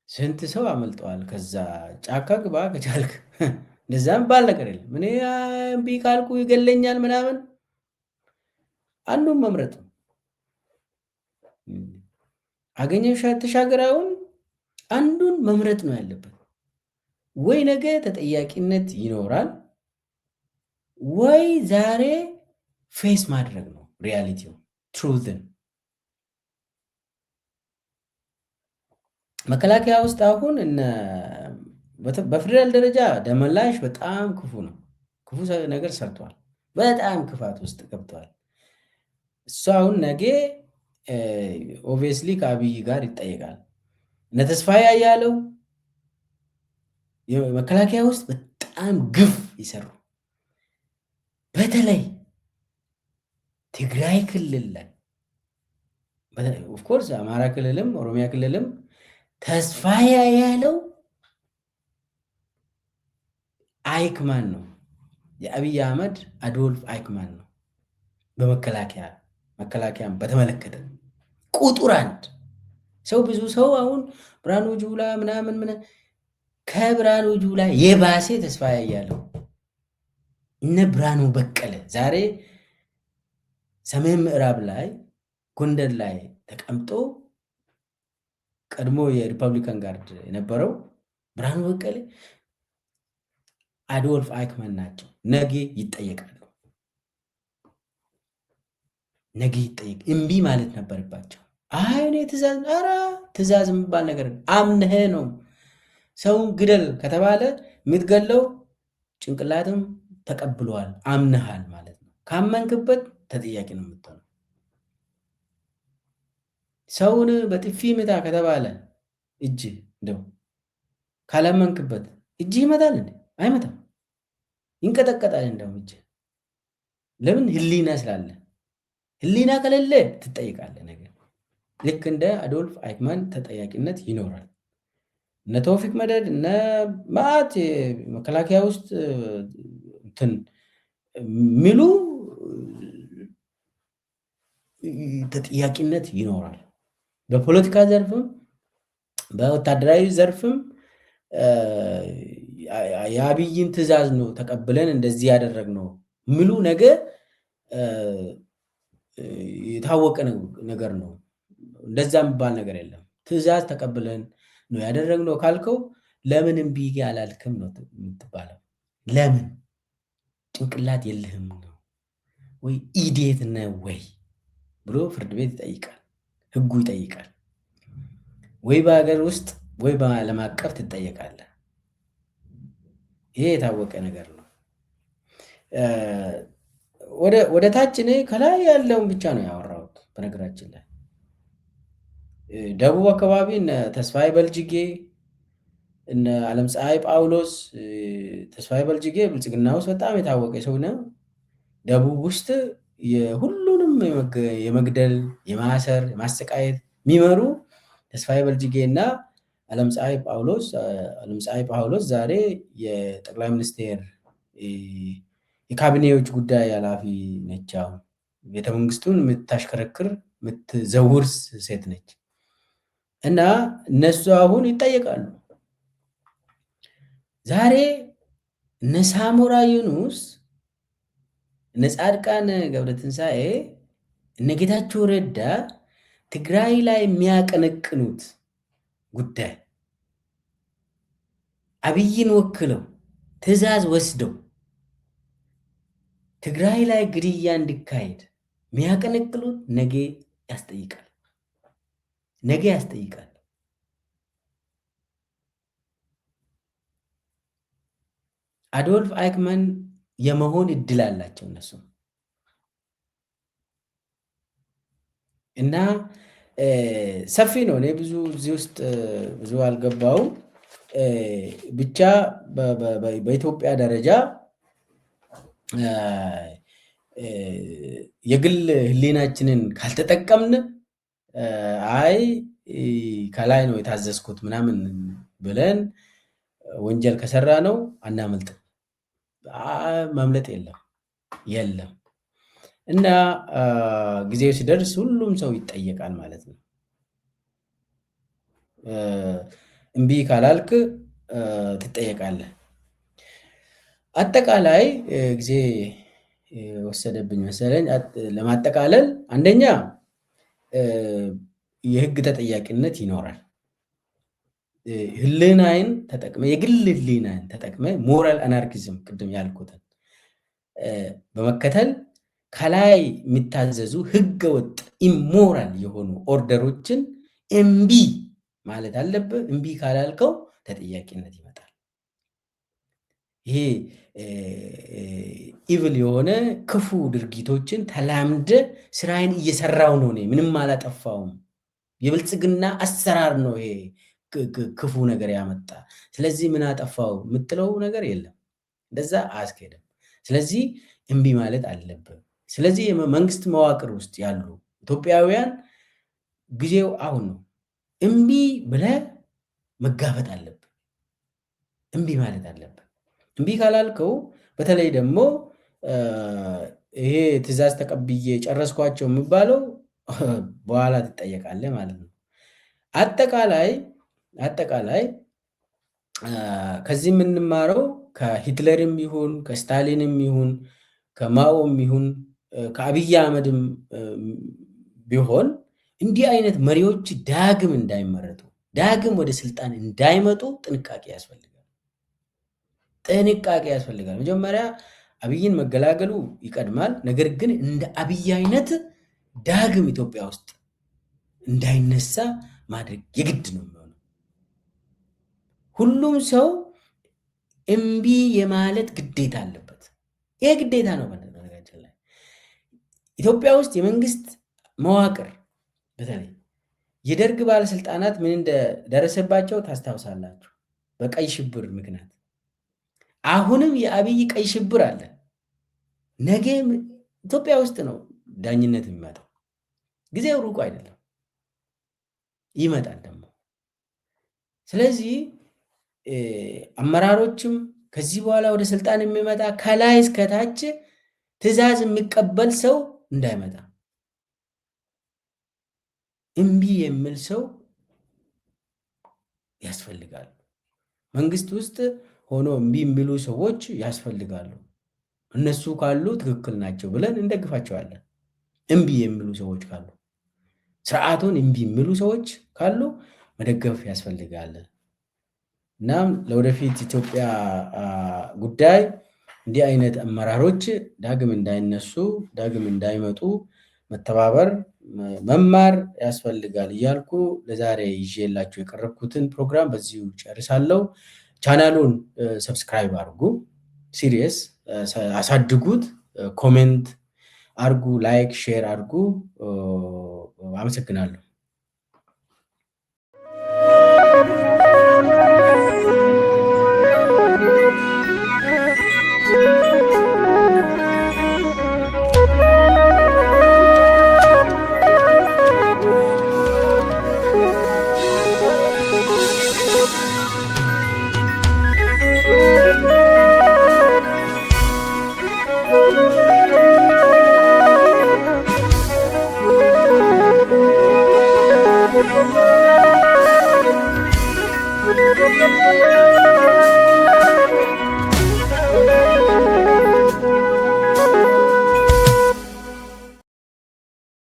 S1: ስንት ሰው አመልጠዋል። ከዛ ጫካ ግባ ከቻልክ። እንደዛም ባል ነገር የለም። እኔ እምቢ ካልኩ ይገለኛል ምናምን አንዱን መምረጥ ነው። አገኘሁ ተሻገራውን አንዱን መምረጥ ነው ያለበት። ወይ ነገ ተጠያቂነት ይኖራል፣ ወይ ዛሬ ፌስ ማድረግ ነው ሪያሊቲው ትሩዝን። መከላከያ ውስጥ አሁን በፌደራል ደረጃ ደመላሽ በጣም ክፉ ነው። ክፉ ነገር ሰርቷል። በጣም ክፋት ውስጥ ገብተዋል። እሱ አሁን ነገ ኦብቪየስሊ ከአብይ ጋር ይጠየቃል። እነ ተስፋዬ አያሌው መከላከያ ውስጥ በጣም ግፍ ይሰሩ በተለይ ትግራይ ክልል ላይ ኦፍኮርስ አማራ ክልልም ኦሮሚያ ክልልም ተስፋ ያለው አይክማን ነው። የአብይ አህመድ አዶልፍ አይክማን ነው። መከላከያን በተመለከተ ቁጥር አንድ ሰው ብዙ ሰው አሁን ብርሃኑ ጁላ ምናምን ከብርሃኑ ጁላ የባሴ ተስፋ ያለው እነ ብርሃኑ በቀለ ዛሬ ሰሜን ምዕራብ ላይ ጎንደር ላይ ተቀምጦ ቀድሞ የሪፐብሊካን ጋርድ የነበረው ብርሃኑ በቀለ አዶልፍ አይክማን ናቸው። ነገ ይጠየቃሉ። ነገ ይጠየቅ። እምቢ ማለት ነበረባቸው። አይ እኔ ትእዛዝ የሚባል ነገር አምነህ ነው። ሰውን ግደል ከተባለ የምትገለው ጭንቅላትም ተቀብለዋል፣ አምነሃል ማለት ነው። ካመንክበት ተጠያቂ ነው የምትሆነው። ሰውን በጥፊ ምታ ከተባለ እጅ እንደው ካላመንክበት እጅ ይመታል እንዴ? አይመታም፣ ይንቀጠቀጣል። እንደውም እጅ ለምን? ህሊና ስላለ። ህሊና ከሌለ ትጠይቃለህ ነገር። ልክ እንደ አዶልፍ አይክማን ተጠያቂነት ይኖራል። እነ ተውፊቅ መደድ እነ ማዕት መከላከያ ውስጥ እንትን ሚሉ ተጠያቂነት ይኖራል። በፖለቲካ ዘርፍም በወታደራዊ ዘርፍም የአብይን ትእዛዝ ነው ተቀብለን እንደዚህ ያደረግነው ሚሉ ነገር የታወቀ ነገር ነው። እንደዛ የሚባል ነገር የለም። ትእዛዝ ተቀብለን ነው ያደረግነው ካልከው ለምን እምቢ አላልክም ነው የምትባለው። ለምን ጭንቅላት የለህም ነው ወይ ኢዴት ነው ወይ ብሎ ፍርድ ቤት ይጠይቃል፣ ህጉ ይጠይቃል። ወይ በሀገር ውስጥ ወይ በዓለም አቀፍ ትጠየቃለህ። ይሄ የታወቀ ነገር ነው። ወደ ታች እኔ ከላይ ያለውን ብቻ ነው ያወራሁት። በነገራችን ላይ ደቡብ አካባቢ እነ ተስፋዬ በልጅጌ እነ ዓለም ፀሐይ ጳውሎስ፣ ተስፋዬ በልጅጌ ብልጽግና ውስጥ በጣም የታወቀ ሰው ነው። ደቡብ ውስጥ የሁሉንም የመግደል የማሰር የማሰቃየት የሚመሩ ተስፋዬ በልጅጌ እና ዓለም ፀሐይ ጳውሎስ ዛሬ የጠቅላይ ሚኒስቴር የካቢኔዎች ጉዳይ ኃላፊ ነች። አሁን ቤተመንግስቱን የምታሽከረክር የምትዘውር ሴት ነች። እና እነሱ አሁን ይጠየቃሉ። ዛሬ እነ ሳሞራ ዩኑስ፣ እነ ጻድቃን ገብረትንሳኤ፣ እነ ጌታቸው ረዳ ትግራይ ላይ የሚያቀነቅኑት ጉዳይ አብይን ወክለው ትዕዛዝ ወስደው ትግራይ ላይ ግድያ እንዲካሄድ የሚያቀነቅኑት ነገ ያስጠይቃል። አዶልፍ አይክማን የመሆን እድል አላቸው እነሱ እና ሰፊ ነው። እኔ ብዙ እዚህ ውስጥ ብዙ አልገባውም። ብቻ በኢትዮጵያ ደረጃ የግል ህሊናችንን ካልተጠቀምን አይ ከላይ ነው የታዘዝኩት ምናምን ብለን ወንጀል ከሰራ ነው አናመልጥም። ማምለጥ የለም እና ጊዜው ሲደርስ ሁሉም ሰው ይጠየቃል ማለት ነው። እምቢ ካላልክ ትጠየቃለህ። አጠቃላይ ጊዜ ወሰደብኝ መሰለኝ። ለማጠቃለል አንደኛ የህግ ተጠያቂነት ይኖራል። ህሊናዬን ተጠቅመ የግል ህሊናዬን ተጠቅመ ሞራል አናርኪዝም ቅድም ያልኩትን በመከተል ከላይ የሚታዘዙ ህገወጥ ኢሞራል የሆኑ ኦርደሮችን እምቢ ማለት አለብህ። እምቢ ካላልከው ተጠያቂነት ይመጣል። ይሄ ኢቭል የሆነ ክፉ ድርጊቶችን ተላምደ ስራዬን እየሰራው ነው፣ ምንም አላጠፋውም፣ የብልጽግና አሰራር ነው ይሄ ክፉ ነገር ያመጣ፣ ስለዚህ ምን አጠፋው የምትለው ነገር የለም። እንደዛ አያስኬድም። ስለዚህ እምቢ ማለት አለብን። ስለዚህ የመንግስት መዋቅር ውስጥ ያሉ ኢትዮጵያውያን ጊዜው አሁን ነው። እምቢ ብለህ መጋፈጥ አለብን። እምቢ ማለት አለብን። እምቢ ካላልከው በተለይ ደግሞ ይሄ ትእዛዝ ተቀብዬ ጨረስኳቸው የሚባለው በኋላ ትጠየቃለህ ማለት ነው። አጠቃላይ ከዚህ የምንማረው ከሂትለርም ይሁን ከስታሊንም ይሁን ከማኦም ይሁን ከአብይ አህመድም ቢሆን እንዲህ አይነት መሪዎች ዳግም እንዳይመረጡ ዳግም ወደ ስልጣን እንዳይመጡ ጥንቃቄ ያስፈልጋል። መጀመሪያ አብይን መገላገሉ ይቀድማል። ነገር ግን እንደ አብይ አይነት ዳግም ኢትዮጵያ ውስጥ እንዳይነሳ ማድረግ የግድ ነው የሚሆነው። ሁሉም ሰው እምቢ የማለት ግዴታ አለበት። ይሄ ግዴታ ነው። በነገራችን ላይ ኢትዮጵያ ውስጥ የመንግስት መዋቅር በተለይ የደርግ ባለስልጣናት ምን እንደደረሰባቸው ታስታውሳላችሁ። በቀይ ሽብር ምክንያት አሁንም የአብይ ቀይ ሽብር አለ። ነገ ኢትዮጵያ ውስጥ ነው ዳኝነት የሚመጣው። ጊዜው ሩቅ አይደለም፣ ይመጣል ደግሞ። ስለዚህ አመራሮችም ከዚህ በኋላ ወደ ስልጣን የሚመጣ ከላይ እስከታች ትዕዛዝ የሚቀበል ሰው እንዳይመጣ፣ እምቢ የሚል ሰው ያስፈልጋል። መንግስት ውስጥ ሆኖ እምቢ የሚሉ ሰዎች ያስፈልጋሉ። እነሱ ካሉ ትክክል ናቸው ብለን እንደግፋቸዋለን። እምቢ የሚሉ ሰዎች ካሉ፣ ስርዓቱን እምቢ የሚሉ ሰዎች ካሉ መደገፍ ያስፈልጋል። እናም ለወደፊት ኢትዮጵያ ጉዳይ እንዲህ አይነት አመራሮች ዳግም እንዳይነሱ ዳግም እንዳይመጡ መተባበር መማር ያስፈልጋል እያልኩ ለዛሬ ይዤላችሁ የቀረብኩትን ፕሮግራም በዚሁ ጨርሳለሁ። ቻናሉን ሰብስክራይብ አድርጉ፣ ሲሪየስ አሳድጉት፣ ኮሜንት አድርጉ፣ ላይክ ሼር አድርጉ። አመሰግናለሁ።